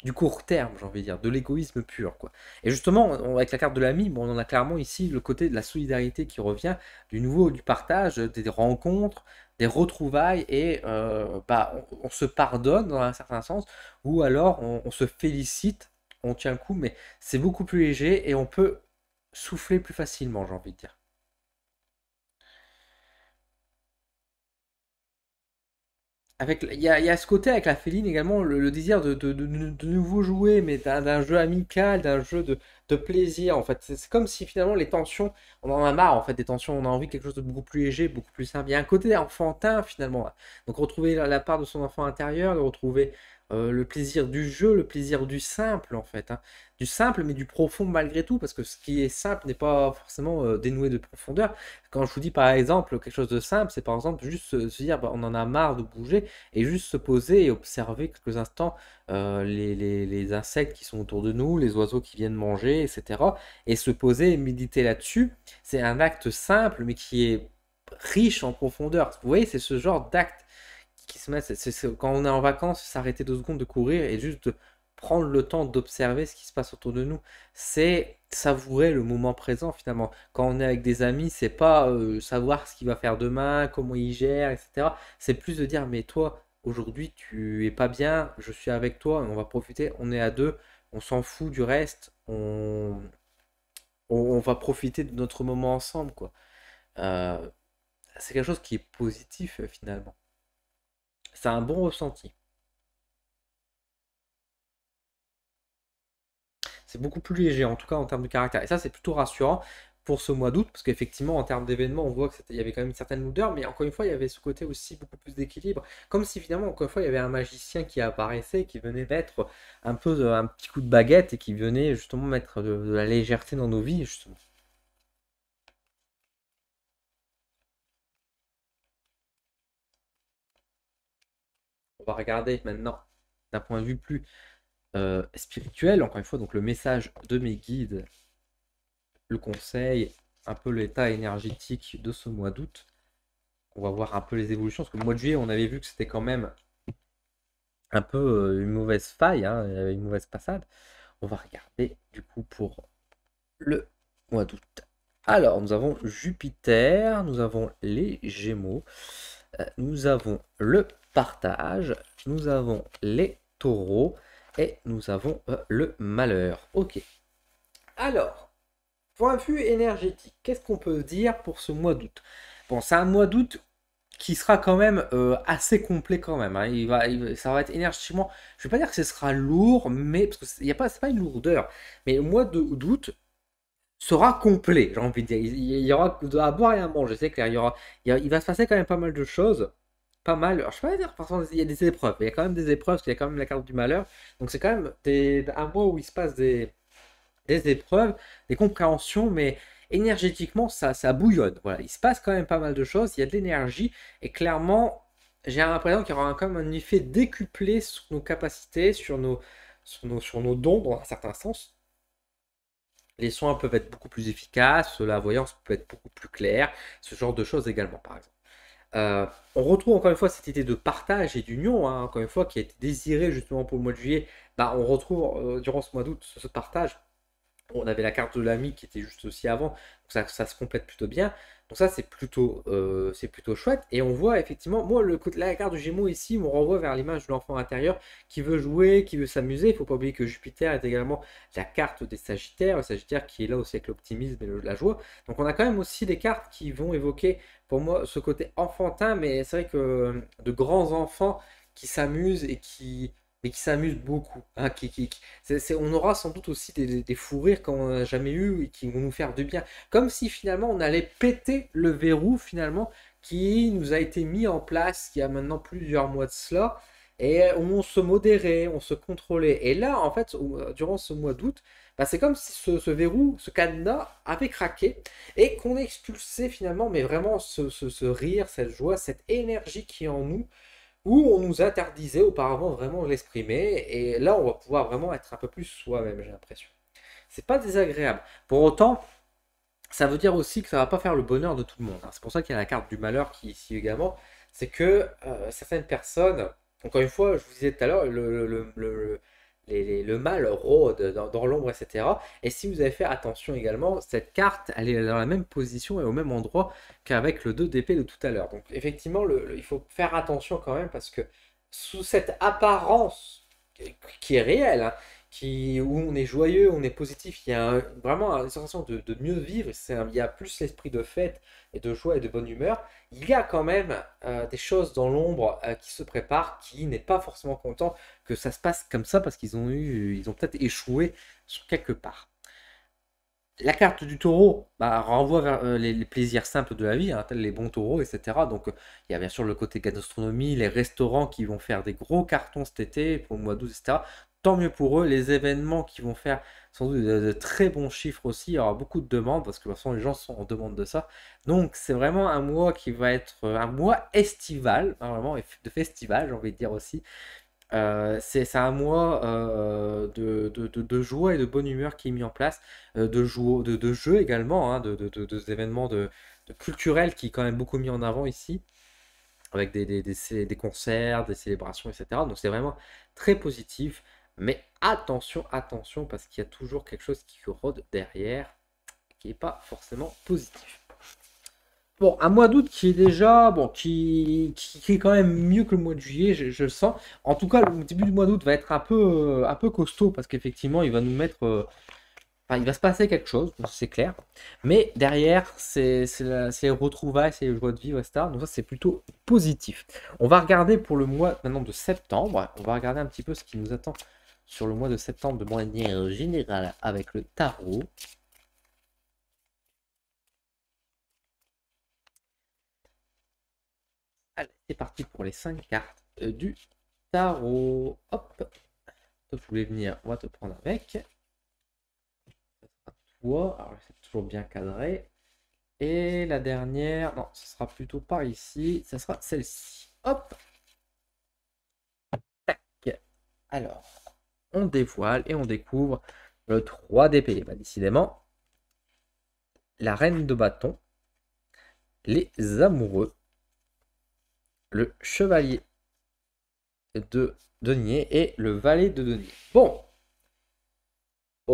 du court terme, j'ai envie de dire, de l'égoïsme pur, quoi. Et justement, avec la carte de l'ami, bon, on a clairement ici le côté de la solidarité qui revient, du nouveau, du partage, des rencontres, des retrouvailles, et bah, on se pardonne dans un certain sens, ou alors on se félicite, on tient le coup, mais c'est beaucoup plus léger et on peut souffler plus facilement, j'ai envie de dire. Il y a ce côté avec la féline également, le désir de nouveau jouer, mais d'un jeu amical, d'un jeu de plaisir en fait. C'est comme si finalement les tensions, on en a marre en fait des tensions, on a envie de quelque chose de beaucoup plus léger, beaucoup plus simple. Il y a un côté enfantin finalement, là. Donc retrouver la part de son enfant intérieur, de retrouver le plaisir du jeu, le plaisir du simple en fait. Hein. Du simple mais du profond malgré tout, parce que ce qui est simple n'est pas forcément dénoué de profondeur. Quand je vous dis par exemple quelque chose de simple, c'est par exemple juste se dire bah, on en a marre de bouger et juste se poser et observer quelques instants les insectes qui sont autour de nous, les oiseaux qui viennent manger, etc. Et se poser et méditer là-dessus, c'est un acte simple mais qui est riche en profondeur. Vous voyez, c'est ce genre d'acte qui se met, quand on est en vacances, s'arrêter 2 secondes de courir et juste de prendre le temps d'observer ce qui se passe autour de nous. C'est savourer le moment présent finalement. Quand on est avec des amis, c'est pas savoir ce qu'il va faire demain, comment il gère, etc. C'est plus de dire, mais toi, aujourd'hui, tu es pas bien, je suis avec toi, on va profiter, on est à deux, on s'en fout du reste, on va profiter de notre moment ensemble, quoi. Euh, c'est quelque chose qui est positif finalement. C'est un bon ressenti. C'est beaucoup plus léger, en tout cas en termes de caractère. Et ça, c'est plutôt rassurant pour ce mois d'août, parce qu'effectivement, en termes d'événements, on voit qu'il y avait quand même une certaine lourdeur, mais encore une fois, il y avait ce côté aussi beaucoup plus d'équilibre. Comme si finalement, encore une fois, il y avait un magicien qui apparaissait, qui venait mettre un peu un petit coup de baguette et qui venait justement mettre de la légèreté dans nos vies, justement. On va regarder maintenant d'un point de vue plus spirituel, encore une fois, donc le message de mes guides, le conseil, un peu l'état énergétique de ce mois d'août. On va voir un peu les évolutions, parce que le mois de juillet, on avait vu que c'était quand même un peu une mauvaise faille, hein, il y avait une mauvaise passade. On va regarder du coup pour le mois d'août. Alors, nous avons Jupiter, nous avons les Gémeaux, nous avons le partage, nous avons les taureaux et nous avons le malheur. Ok. Alors, point de vue énergétique, qu'est-ce qu'on peut dire pour ce mois d'août? Bon, c'est un mois d'août qui sera quand même assez complet quand même, hein. Ça va être énergétiquement, je ne vais pas dire que ce sera lourd, mais parce que c'est pas une lourdeur, mais le mois d'août sera complet, j'ai envie de dire. Il y aura à boire et à manger, c'est clair. Il va se passer quand même pas mal de choses. Pas mal. Alors, je ne vais pas dire, par contre, il y a des épreuves. Il y a quand même des épreuves, parce qu'il y a quand même la carte du malheur. Donc, c'est quand même un mois où il se passe des épreuves, des compréhensions, mais énergétiquement, ça bouillonne. Voilà, il se passe quand même pas mal de choses. Il y a de l'énergie. Et clairement, j'ai l'impression qu'il y aura quand même un effet décuplé sur nos capacités, sur nos dons, dans un certain sens. Les soins peuvent être beaucoup plus efficaces, la voyance peut être beaucoup plus claire, ce genre de choses également, par exemple. On retrouve encore une fois cette idée de partage et d'union, hein, encore une fois, qui a été désirée justement pour le mois de juillet. Bah, on retrouve durant ce mois d'août ce partage. On avait la carte de l'ami qui était juste aussi avant, donc ça se complète plutôt bien. Donc ça, c'est plutôt chouette. Et on voit effectivement, moi, la carte du Gémeaux ici me renvoie vers l'image de l'enfant intérieur qui veut jouer, qui veut s'amuser. Il ne faut pas oublier que Jupiter est également la carte des Sagittaires, le Sagittaire qui est là aussi avec l'optimisme et la joie. Donc on a quand même aussi des cartes qui vont évoquer pour moi ce côté enfantin, mais c'est vrai que de grands enfants qui s'amusent et mais qui s'amusent beaucoup, hein, on aura sans doute aussi des fous rires qu'on n'a jamais eu et qui vont nous faire du bien. Comme si finalement on allait péter le verrou finalement qui nous a été mis en place il y a maintenant plusieurs mois de cela. Et on se modérait, on se contrôlait. Et là, en fait, durant ce mois d'août, bah, c'est comme si ce verrou, ce cadenas avait craqué et qu'on expulsait finalement, mais vraiment ce rire, cette joie, cette énergie qui est en nous où on nous interdisait auparavant vraiment de l'exprimer, et là on va pouvoir vraiment être un peu plus soi-même, j'ai l'impression. C'est pas désagréable. Pour autant, ça veut dire aussi que ça va pas faire le bonheur de tout le monde, hein. C'est pour ça qu'il y a la carte du malheur qui est ici également. C'est que certaines personnes, encore une fois, je vous disais tout à l'heure, le mal rôde dans l'ombre, etc. Et si vous avez fait attention également, cette carte, elle est dans la même position et au même endroit qu'avec le 2 d'épée de tout à l'heure. Donc effectivement, il faut faire attention quand même parce que sous cette apparence qui est réelle, hein, où on est joyeux, on est positif, il y a vraiment une sensation de mieux vivre, il y a plus l'esprit de fête et de joie et de bonne humeur. Il y a quand même des choses dans l'ombre qui se préparent, qui n'est pas forcément content que ça se passe comme ça parce ils ont peut-être échoué sur quelque part. La carte du taureau bah, renvoie vers les plaisirs simples de la vie, hein, tels les bons taureaux, etc. Donc il y a bien sûr le côté gastronomie, les restaurants qui vont faire des gros cartons cet été pour le mois d'août, etc. Tant mieux pour eux. Les événements qui vont faire sans doute de très bons chiffres aussi. Il y aura beaucoup de demandes parce que de toute façon les gens sont en demande de ça. Donc c'est vraiment un mois qui va être un mois estival, hein, vraiment, et de festival, j'ai envie de dire aussi. C'est un mois de joie et de bonne humeur qui est mis en place, de jeux également, hein, événements culturels qui est quand même beaucoup mis en avant ici, avec des concerts, des célébrations, etc. Donc c'est vraiment très positif, mais attention, attention, parce qu'il y a toujours quelque chose qui rôde derrière, qui n'est pas forcément positif. Bon, un mois d'août qui est déjà, bon, qui est quand même mieux que le mois de juillet, je le sens. En tout cas, le début du mois d'août va être un peu costaud parce qu'effectivement, il va nous mettre, enfin, il va se passer quelque chose, c'est clair. Mais derrière, c'est les retrouvailles, c'est les joies de vivre, etc. Donc ça, c'est plutôt positif. On va regarder pour le mois maintenant de septembre. On va regarder un petit peu ce qui nous attend sur le mois de septembre de manière générale avec le tarot. Allez, c'est parti pour les 5 cartes du tarot. Hop. Toi, tu voulais venir, on va te prendre avec. Ça sera toi. Alors, c'est toujours bien cadré. Et la dernière, non, ce sera plutôt par ici. Ça sera celle-ci. Hop. Tac. Alors. on dévoile et on découvre le 3 d'épée. Bah, décidément, la reine de bâton, les amoureux, le chevalier de denier et le valet de denier. Bon,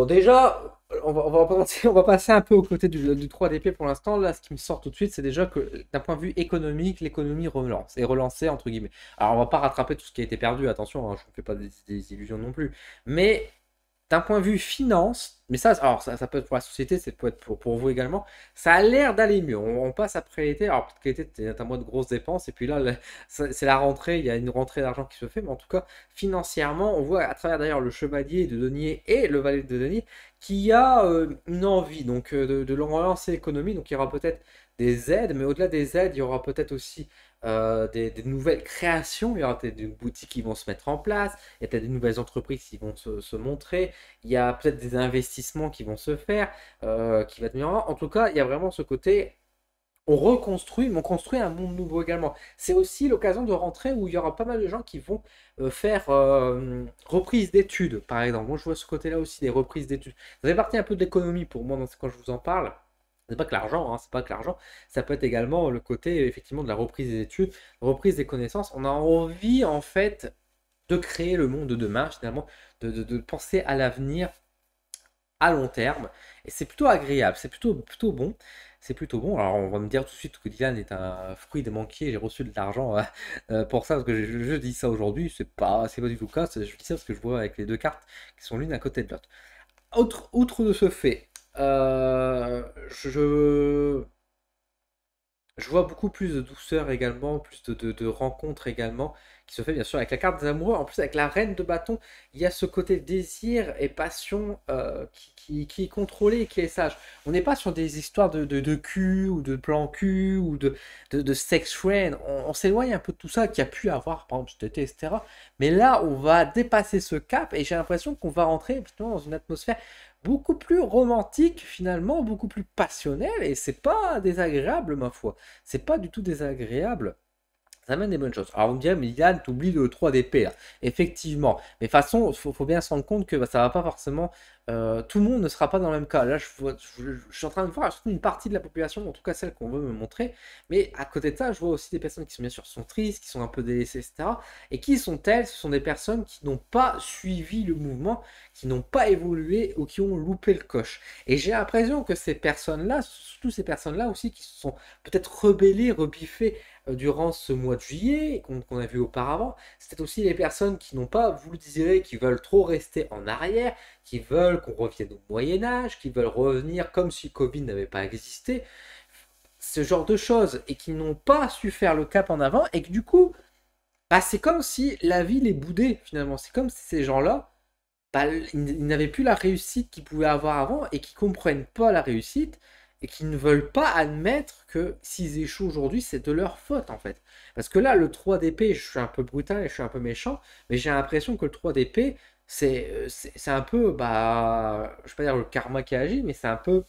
déjà, on va passer un peu aux côtés du 3 d'épée pour l'instant. Là, ce qui me sort tout de suite, c'est déjà que d'un point de vue économique, l'économie relance, est relancée, entre guillemets. Alors, on va pas rattraper tout ce qui a été perdu, attention, hein, je ne fais pas des illusions non plus. Mais d'un point de vue finance, mais ça, alors ça peut être pour la société, ça peut être pour vous également, ça a l'air d'aller mieux. On passe après l'été, alors peut-être que l'été, c'est un mois de grosses dépenses, et puis là, c'est la rentrée, il y a une rentrée d'argent qui se fait, mais en tout cas, financièrement, on voit à travers d'ailleurs le chevalier de denier et le valet de denier qu'il y a une envie donc de relancer l'économie, donc il y aura peut-être des aides, mais au-delà des aides, il y aura peut-être aussi des nouvelles créations, il y aura peut-être des boutiques qui vont se mettre en place, il y a peut-être des nouvelles entreprises qui vont se montrer, il y a peut-être des investissements qui vont se faire, qui va devenir. En tout cas, il y a vraiment ce côté. On reconstruit, mais on construit un monde nouveau également. C'est aussi l'occasion de rentrer où il y aura pas mal de gens qui vont faire reprise d'études, par exemple. Moi, je vois ce côté-là aussi, des reprises d'études. Ça fait partie un peu de l'économie pour moi quand je vous en parle. C'est pas que l'argent, hein, c'est pas que l'argent. Ça peut être également le côté, effectivement, de la reprise des études, reprise des connaissances. On a envie, en fait, de créer le monde de demain, finalement, de penser à l'avenir à long terme. Et c'est plutôt agréable, c'est plutôt bon. C'est plutôt bon. Alors, on va me dire tout de suite que Dylan est un fruit des banquiers. J'ai reçu de l'argent pour ça, parce que je dis ça aujourd'hui. C'est pas du tout le cas. Je dis ça parce que je vois avec les deux cartes qui sont l'une à côté de l'autre. Outre de ce fait, je vois beaucoup plus de douceur également, plus de rencontres également, qui se fait bien sûr avec la carte des amoureux. En plus, avec la reine de bâton, il y a ce côté désir et passion qui est contrôlé et qui est sage. On n'est pas sur des histoires de cul ou de plan cul ou de sex friend. On s'éloigne un peu de tout ça qu'il y a pu avoir, par exemple, cet été, etc. Mais là, on va dépasser ce cap et j'ai l'impression qu'on va rentrer plutôt dans une atmosphère beaucoup plus romantique finalement, beaucoup plus passionnelle et c'est pas désagréable ma foi. C'est pas du tout désagréable. Ça amène des bonnes choses. Alors on me dirait, mais Yann, t'oublies le 3 d'épée là. Effectivement. Mais de toute façon, faut bien se rendre compte que bah, ça va pas forcément. Tout le monde ne sera pas dans le même cas. Là, je suis en train de voir surtout une partie de la population, en tout cas celle qu'on veut me montrer. Mais à côté de ça, je vois aussi des personnes qui sont bien sûr sont tristes, qui sont un peu délaissées, etc. Et qui sont-elles? Ce sont des personnes qui n'ont pas suivi le mouvement, qui n'ont pas évolué ou qui ont loupé le coche. Et j'ai l'impression que ces personnes-là, surtout ces personnes-là aussi, qui se sont peut-être rebellées, rebiffées durant ce mois de juillet qu'on a vu auparavant, c'était aussi les personnes qui n'ont pas, vous le disiez, qui veulent trop rester en arrière, qui veulent qu'on revienne au Moyen Âge, qui veulent revenir comme si Covid n'avait pas existé, ce genre de choses, et qui n'ont pas su faire le cap en avant, et que du coup, bah, c'est comme si la vie les boudait finalement. C'est comme si ces gens-là, bah, ils n'avaient plus la réussite qu'ils pouvaient avoir avant et qui comprennent pas la réussite et qui ne veulent pas admettre que s'ils échouent aujourd'hui, c'est de leur faute en fait. Parce que là, le 3 d'épée, je suis un peu brutal et je suis un peu méchant, mais j'ai l'impression que le 3 d'épée, c'est un peu, bah, je vais pas dire le karma qui agit, mais c'est un peu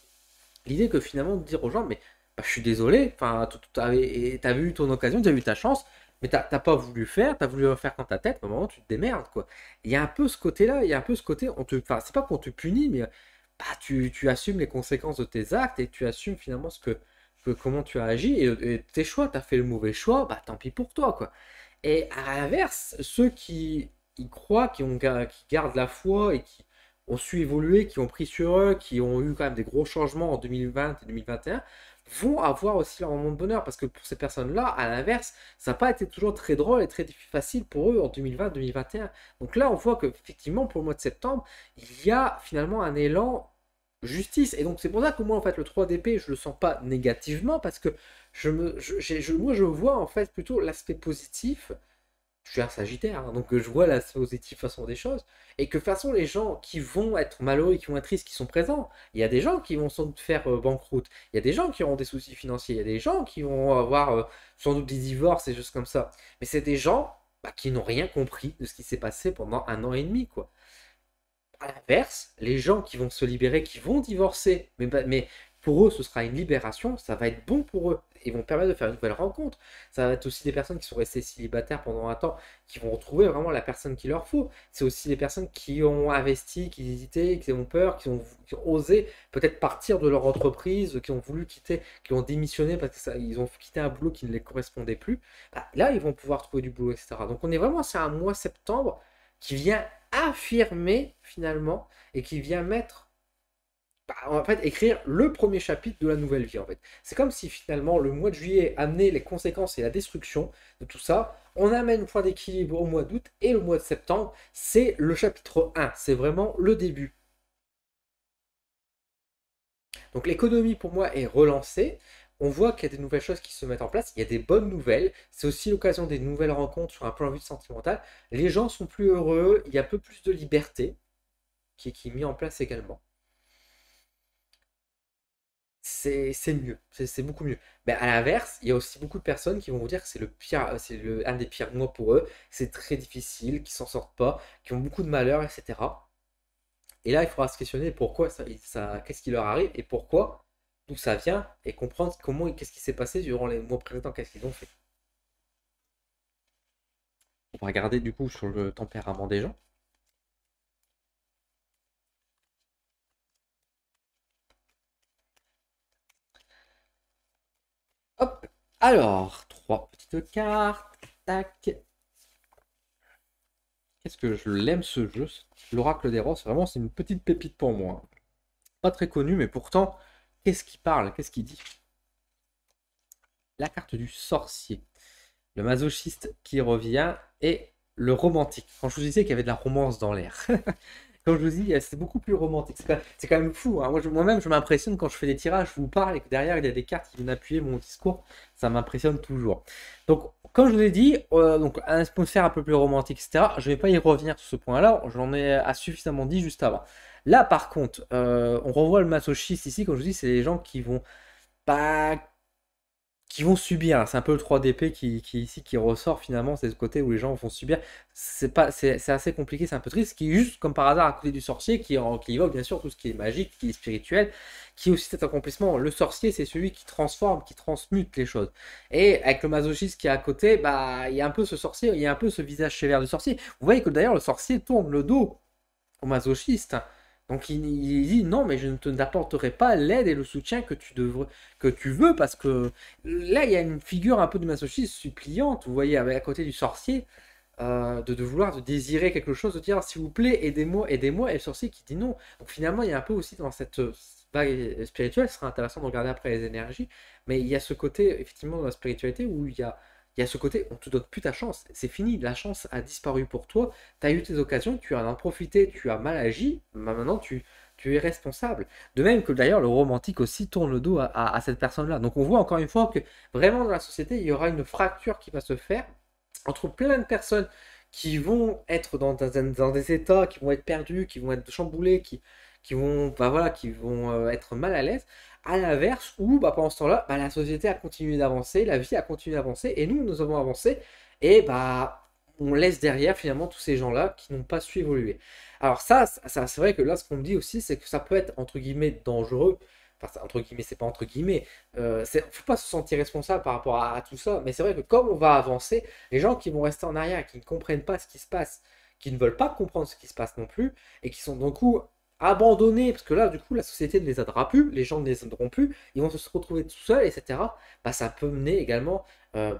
l'idée que finalement de dire aux gens, mais bah, je suis désolé, enfin, t'as vu ton occasion, t'as eu ta chance, mais t'as pas voulu faire, t'as voulu faire dans ta tête, à un moment tu te démerdes, quoi. Il y a un peu ce côté-là, il y a un peu ce côté, enfin, c'est pas qu'on te punit, mais bah, tu assumes les conséquences de tes actes et tu assumes finalement comment tu as agi et tes choix, t'as fait le mauvais choix, bah tant pis pour toi, quoi. Et à l'inverse, ceux qui y croient, qui gardent la foi et qui ont su évoluer, qui ont pris sur eux, qui ont eu quand même des gros changements en 2020 et 2021, vont avoir aussi leur moment de bonheur. Parce que pour ces personnes-là, à l'inverse, ça n'a pas été toujours très drôle et très facile pour eux en 2020-2021. Donc là, on voit qu'effectivement, pour le mois de septembre, il y a finalement un élan justice. Et donc c'est pour ça que moi, en fait, le 3 d'épée, je le sens pas négativement, parce que moi, je vois en fait plutôt l'aspect positif. Je suis un Sagittaire, hein, donc je vois la positive façon des choses, et que de toute façon les gens qui vont être malheureux, qui vont être tristes, qui sont présents, il y a des gens qui vont sans doute faire banqueroute, il y a des gens qui auront des soucis financiers, il y a des gens qui vont avoir sans doute des divorces et choses comme ça, mais c'est des gens bah, qui n'ont rien compris de ce qui s'est passé pendant un an et demi, quoi. À l'inverse, les gens qui vont se libérer, qui vont divorcer, mais pour eux, ce sera une libération, ça va être bon pour eux. Ils vont permettre de faire une nouvelle rencontre. Ça va être aussi des personnes qui sont restées célibataires pendant un temps, qui vont retrouver vraiment la personne qu'il leur faut. C'est aussi des personnes qui ont investi, qui hésitaient, qui ont peur, qui ont osé peut-être partir de leur entreprise, qui ont voulu quitter, qui ont démissionné parce qu'ils ont quitté un boulot qui ne les correspondait plus. Bah, là, ils vont pouvoir trouver du boulot, etc. Donc on est vraiment sur un mois septembre qui vient affirmer finalement et qui vient mettre en fait, écrire le premier chapitre de la nouvelle vie, en fait. C'est comme si finalement le mois de juillet amenait les conséquences et la destruction de tout ça. On amène un point d'équilibre au mois d'août et le mois de septembre, c'est le chapitre 1. C'est vraiment le début. Donc l'économie pour moi est relancée. On voit qu'il y a des nouvelles choses qui se mettent en place. Il y a des bonnes nouvelles. C'est aussi l'occasion des nouvelles rencontres sur un point de vue sentimental. Les gens sont plus heureux. Il y a un peu plus de liberté qui est mis en place également. C'est mieux, c'est beaucoup mieux. Mais à l'inverse, il y a aussi beaucoup de personnes qui vont vous dire que c'est le pire, un des pires mois pour eux, c'est très difficile, qu'ils s'en sortent pas, qui ont beaucoup de malheur, etc. Et là, il faudra se questionner pourquoi qu'est-ce qui leur arrive et pourquoi, d'où ça vient, et comprendre comment, qu'est-ce qui s'est passé durant les mois précédents, qu'est-ce qu'ils ont fait. On va regarder du coup sur le tempérament des gens. Hop, alors, trois petites cartes, tac. Qu'est-ce que je l'aime ce jeu, l'Oracle des Roses, vraiment c'est une petite pépite pour moi. Pas très connu, mais pourtant, qu'est-ce qu'il parle, qu'est-ce qu'il dit? La carte du sorcier, le masochiste qui revient et le romantique. Quand je vous disais qu'il y avait de la romance dans l'air. Comme je vous dis, c'est beaucoup plus romantique. C'est quand même fou, hein. Moi-même, je m'impressionne quand je fais des tirages, je vous parle et que derrière, il y a des cartes qui viennent appuyer mon discours. Ça m'impressionne toujours. Donc, comme je vous ai dit, donc, un atmosphère un peu plus romantique, etc. Je ne vais pas y revenir sur ce point-là. J'en ai suffisamment dit juste avant. Là, par contre, on revoit le masochiste ici. Comme je vous dis, c'est les gens qui vont pas qui vont subir. C'est un peu le 3 d'épée ici qui ressort finalement, c'est ce côté où les gens vont subir. C'est assez compliqué, c'est un peu triste. Qui est juste comme par hasard à côté du sorcier, qui évoque bien sûr tout ce qui est magique, qui est spirituel, qui est aussi cet accomplissement. Le sorcier, c'est celui qui transforme, qui transmute les choses. Et avec le masochiste qui est à côté, bah il y a un peu ce sorcier, il y a un peu ce visage sévère du sorcier. Vous voyez que d'ailleurs le sorcier tourne le dos au masochiste. Donc il dit non, mais je ne t'apporterai pas l'aide et le soutien que tu veux, parce que là il y a une figure un peu de masochisme suppliante, vous voyez, avec à côté du sorcier, de vouloir, de désirer quelque chose, de dire s'il vous plaît, aidez-moi, et le sorcier qui dit non. Donc finalement il y a un peu aussi dans cette vague spirituelle, ce sera intéressant de regarder après les énergies, mais il y a ce côté effectivement dans la spiritualité où il y a ce côté, on te donne plus ta chance, c'est fini, la chance a disparu pour toi, tu as eu tes occasions, tu en as profité, tu as mal agi, maintenant tu es responsable. De même que d'ailleurs le romantique aussi tourne le dos à cette personne-là. Donc on voit encore une fois que vraiment dans la société, il y aura une fracture qui va se faire entre plein de personnes qui vont être dans des états, qui vont être perdus, qui vont être chamboulés, qui vont, bah voilà, qui vont être mal à l'aise. À l'inverse, où bah, pendant ce temps-là, bah, la société a continué d'avancer, la vie a continué d'avancer, et nous avons avancé, et bah on laisse derrière finalement tous ces gens-là qui n'ont pas su évoluer. Alors ça c'est vrai que là, ce qu'on me dit aussi, c'est que ça peut être entre guillemets dangereux. Enfin, entre guillemets, c'est pas entre guillemets. Faut pas se sentir responsable par rapport à tout ça, mais c'est vrai que comme on va avancer, les gens qui vont rester en arrière, qui ne comprennent pas ce qui se passe, qui ne veulent pas comprendre ce qui se passe non plus, et qui sont du coup abandonnés, parce que là, du coup, la société ne les aidera plus, les gens ne les aideront plus, ils vont se retrouver tout seuls, etc. Bah, ça peut mener également,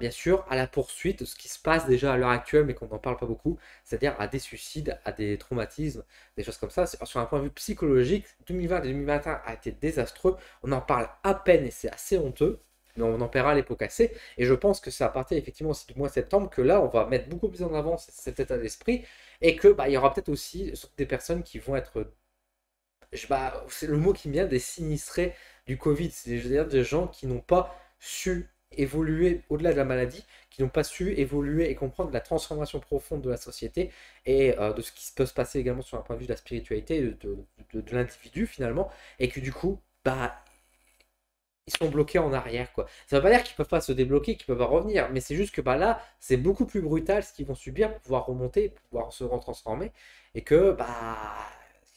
bien sûr, à la poursuite de ce qui se passe déjà à l'heure actuelle, mais qu'on n'en parle pas beaucoup, c'est-à-dire à des suicides, à des traumatismes, des choses comme ça. Sur un point de vue psychologique, 2020 et 2021 a été désastreux, on en parle à peine et c'est assez honteux. Mais on en paiera les pots cassés. Et je pense que c'est à partir effectivement aussi du mois de septembre que là, on va mettre beaucoup plus en avant cet état d'esprit. Et que bah, il y aura peut-être aussi des personnes qui vont être bah, c'est le mot qui me vient, des sinistrés du Covid, c'est-à-dire des gens qui n'ont pas su évoluer au-delà de la maladie, qui n'ont pas su évoluer et comprendre la transformation profonde de la société et de ce qui peut se passer également sur un point de vue de la spiritualité, de l'individu finalement, et que du coup, bah, ils sont bloqués en arrière, quoi. Ça veut pas dire qu'ils peuvent pas se débloquer, qu'ils peuvent pas revenir, mais c'est juste que bah là, c'est beaucoup plus brutal ce qu'ils vont subir pour pouvoir remonter, pour pouvoir se retransformer, et que bah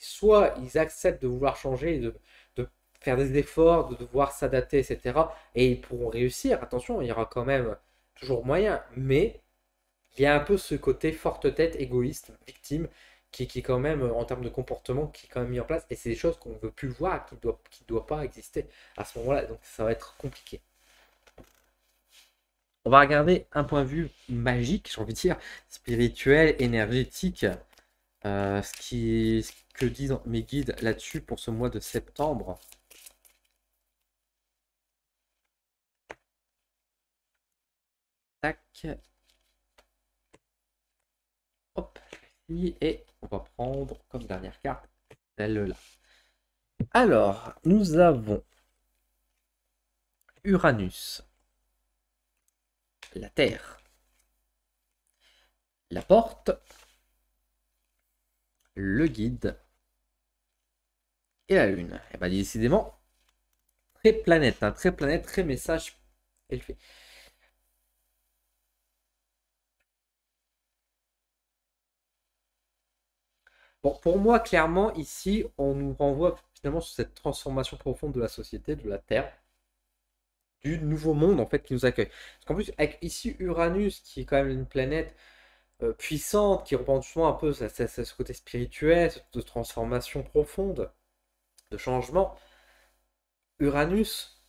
soit ils acceptent de vouloir changer, de faire des efforts, de devoir s'adapter, etc. Et ils pourront réussir. Attention, il y aura quand même toujours moyen. Mais il y a un peu ce côté forte tête, égoïste, victime, qui est quand même, en termes de comportement, qui est quand même mis en place. Et c'est des choses qu'on ne veut plus voir, qui doit pas exister à ce moment-là. Donc ça va être compliqué. On va regarder un point de vue magique, j'ai envie de dire, spirituel, énergétique, ce que disent mes guides là-dessus pour ce mois de septembre. Tac. Hop. Et on va prendre comme dernière carte celle-là. Alors, nous avons Uranus, la Terre, la porte, le guide et la Lune. Et bien décidément, très planète, hein, très message élevé. Bon, pour moi, clairement, ici, on nous renvoie finalement sur cette transformation profonde de la société, de la Terre, du nouveau monde en fait qui nous accueille. Parce qu'en plus, avec ici Uranus, qui est quand même une planète puissante, qui représente souvent un peu ce côté spirituel, de transformation profonde, de changement, Uranus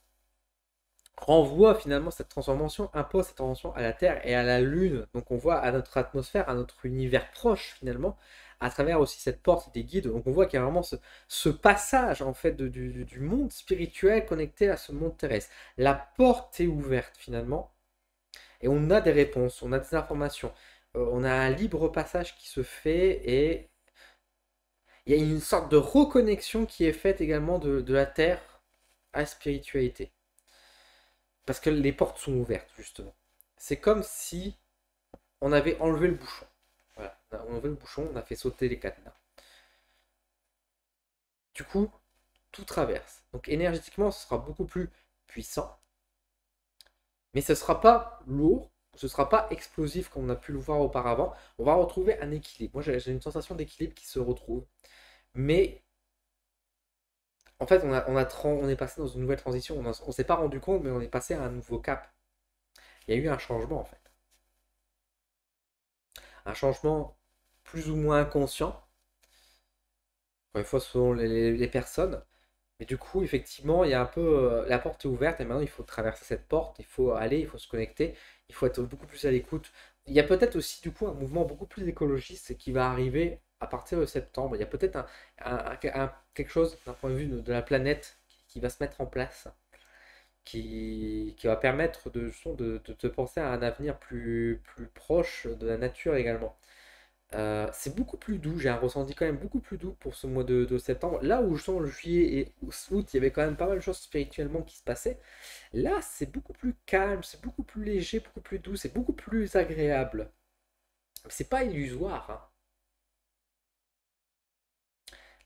renvoie finalement cette transformation, impose cette transformation à la Terre et à la Lune. Donc on voit à notre atmosphère, à notre univers proche finalement, à travers aussi cette porte des guides. Donc on voit qu'il y a vraiment ce passage en fait du monde spirituel connecté à ce monde terrestre. La porte est ouverte finalement et on a des réponses, on a des informations. On a un libre passage qui se fait et il y a une sorte de reconnexion qui est faite également de la Terre à la spiritualité. Parce que les portes sont ouvertes, justement. C'est comme si on avait enlevé le bouchon. Voilà, on a enlevé le bouchon, on a fait sauter les cadenas. Du coup, tout traverse. Donc énergétiquement, ce sera beaucoup plus puissant, mais ce ne sera pas lourd, ce ne sera pas explosif comme on a pu le voir auparavant. On va retrouver un équilibre. Moi, j'ai une sensation d'équilibre qui se retrouve. Mais en fait, on est passé dans une nouvelle transition. On ne s'est pas rendu compte, mais on est passé à un nouveau cap. Il y a eu un changement, en fait. Un changement plus ou moins inconscient, encore une fois, selon les personnes. Mais du coup, effectivement, il y a un peu. La porte est ouverte et maintenant il faut traverser cette porte, il faut aller, il faut se connecter, il faut être beaucoup plus à l'écoute. Il y a peut-être aussi, du coup, un mouvement beaucoup plus écologiste qui va arriver à partir de septembre. Il y a peut-être quelque chose d'un point de vue de la planète qui va se mettre en place, qui va permettre de penser à un avenir plus proche de la nature également. C'est beaucoup plus doux, j'ai un ressenti quand même beaucoup plus doux pour ce mois de septembre. Là où je sens juillet et août, il y avait quand même pas mal de choses spirituellement qui se passaient. Là, c'est beaucoup plus calme, c'est beaucoup plus léger, beaucoup plus doux, c'est beaucoup plus agréable. C'est pas illusoire, hein.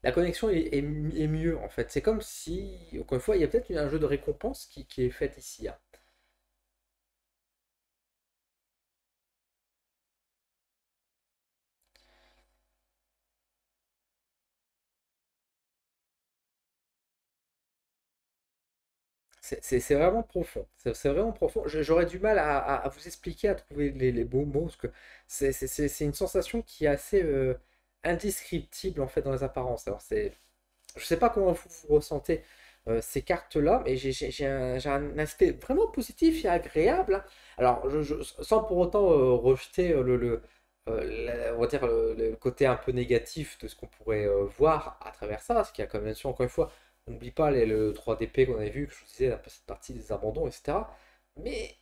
La connexion est mieux en fait. C'est comme si, encore une fois, il y a peut-être un jeu de récompense qui est fait ici, hein. C'est vraiment profond. C'est vraiment profond. J'aurais du mal à vous expliquer, à trouver les beaux mots, parce que c'est une sensation qui est assez indescriptible en fait dans les apparences. Alors je sais pas comment vous ressentez ces cartes-là, mais j'ai un aspect vraiment positif et agréable, hein. Alors, sans pour autant rejeter on va dire le côté un peu négatif de ce qu'on pourrait voir à travers ça, parce qu'il y a quand même, bien sûr, encore une fois, on n'oublie pas le 3DP qu'on avait vu, que je vous disais, un peu cette partie des abandons, etc. Mais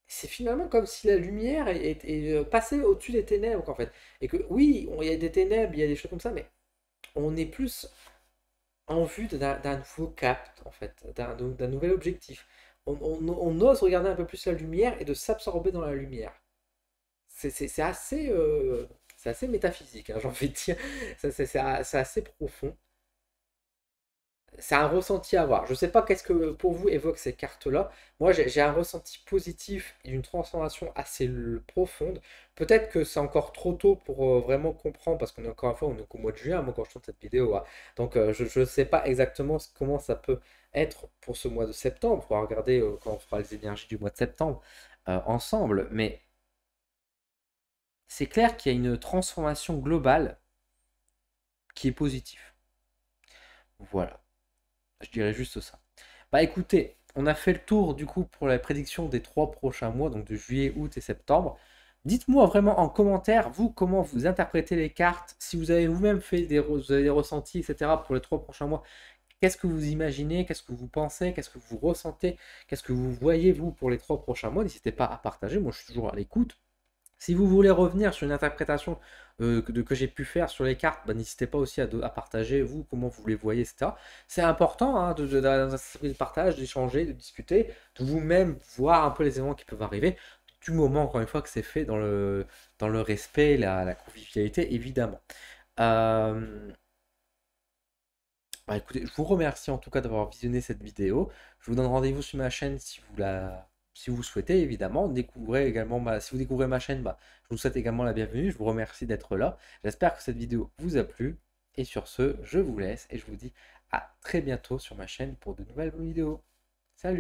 c'est finalement comme si la lumière est passée au-dessus des ténèbres, en fait. Et que oui, il y a des ténèbres, il y a des choses comme ça, mais on est plus en vue d'un nouveau cap, en fait, d'un nouvel objectif. On ose regarder un peu plus la lumière et de s'absorber dans la lumière. C'est assez métaphysique, hein, j'ai envie de dire. C'est assez profond. c'est un ressenti à avoir. Je ne sais pas qu'est-ce que pour vous évoquent ces cartes-là. Moi, j'ai un ressenti positif et une transformation assez profonde. Peut-être que c'est encore trop tôt pour vraiment comprendre, parce qu'on est encore une fois, on est qu'au mois de juin, moi, quand je tourne cette vidéo, hein. Donc, je ne sais pas exactement comment ça peut être pour ce mois de septembre. On va regarder quand on fera les énergies du mois de septembre ensemble. Mais c'est clair qu'il y a une transformation globale qui est positive. Voilà, je dirais juste ça. Bah écoutez, on a fait le tour du coup pour la prédiction des 3 prochains mois, donc de juillet, août et septembre. Dites-moi vraiment en commentaire, vous, comment vous interprétez les cartes, si vous avez vous-même fait vous avez des ressentis, etc. pour les 3 prochains mois. Qu'est-ce que vous imaginez, qu'est-ce que vous pensez, qu'est-ce que vous ressentez, qu'est-ce que vous voyez vous pour les 3 prochains mois. N'hésitez pas à partager, moi je suis toujours à l'écoute. Si vous voulez revenir sur une interprétation que j'ai pu faire sur les cartes, bah, n'hésitez pas aussi à partager, vous, comment vous les voyez, etc. C'est important hein, dans un esprit de partage, d'échanger, de discuter, de vous-même voir un peu les événements qui peuvent arriver, du moment, encore une fois, que c'est fait dans le respect, la convivialité, évidemment. Euh, Bah, écoutez, je vous remercie en tout cas d'avoir visionné cette vidéo. Je vous donne rendez-vous sur ma chaîne si vous souhaitez, évidemment. Découvrez également si vous découvrez ma chaîne, bah, je vous souhaite également la bienvenue. Je vous remercie d'être là. J'espère que cette vidéo vous a plu. Et sur ce, je vous laisse et je vous dis à très bientôt sur ma chaîne pour de nouvelles vidéos.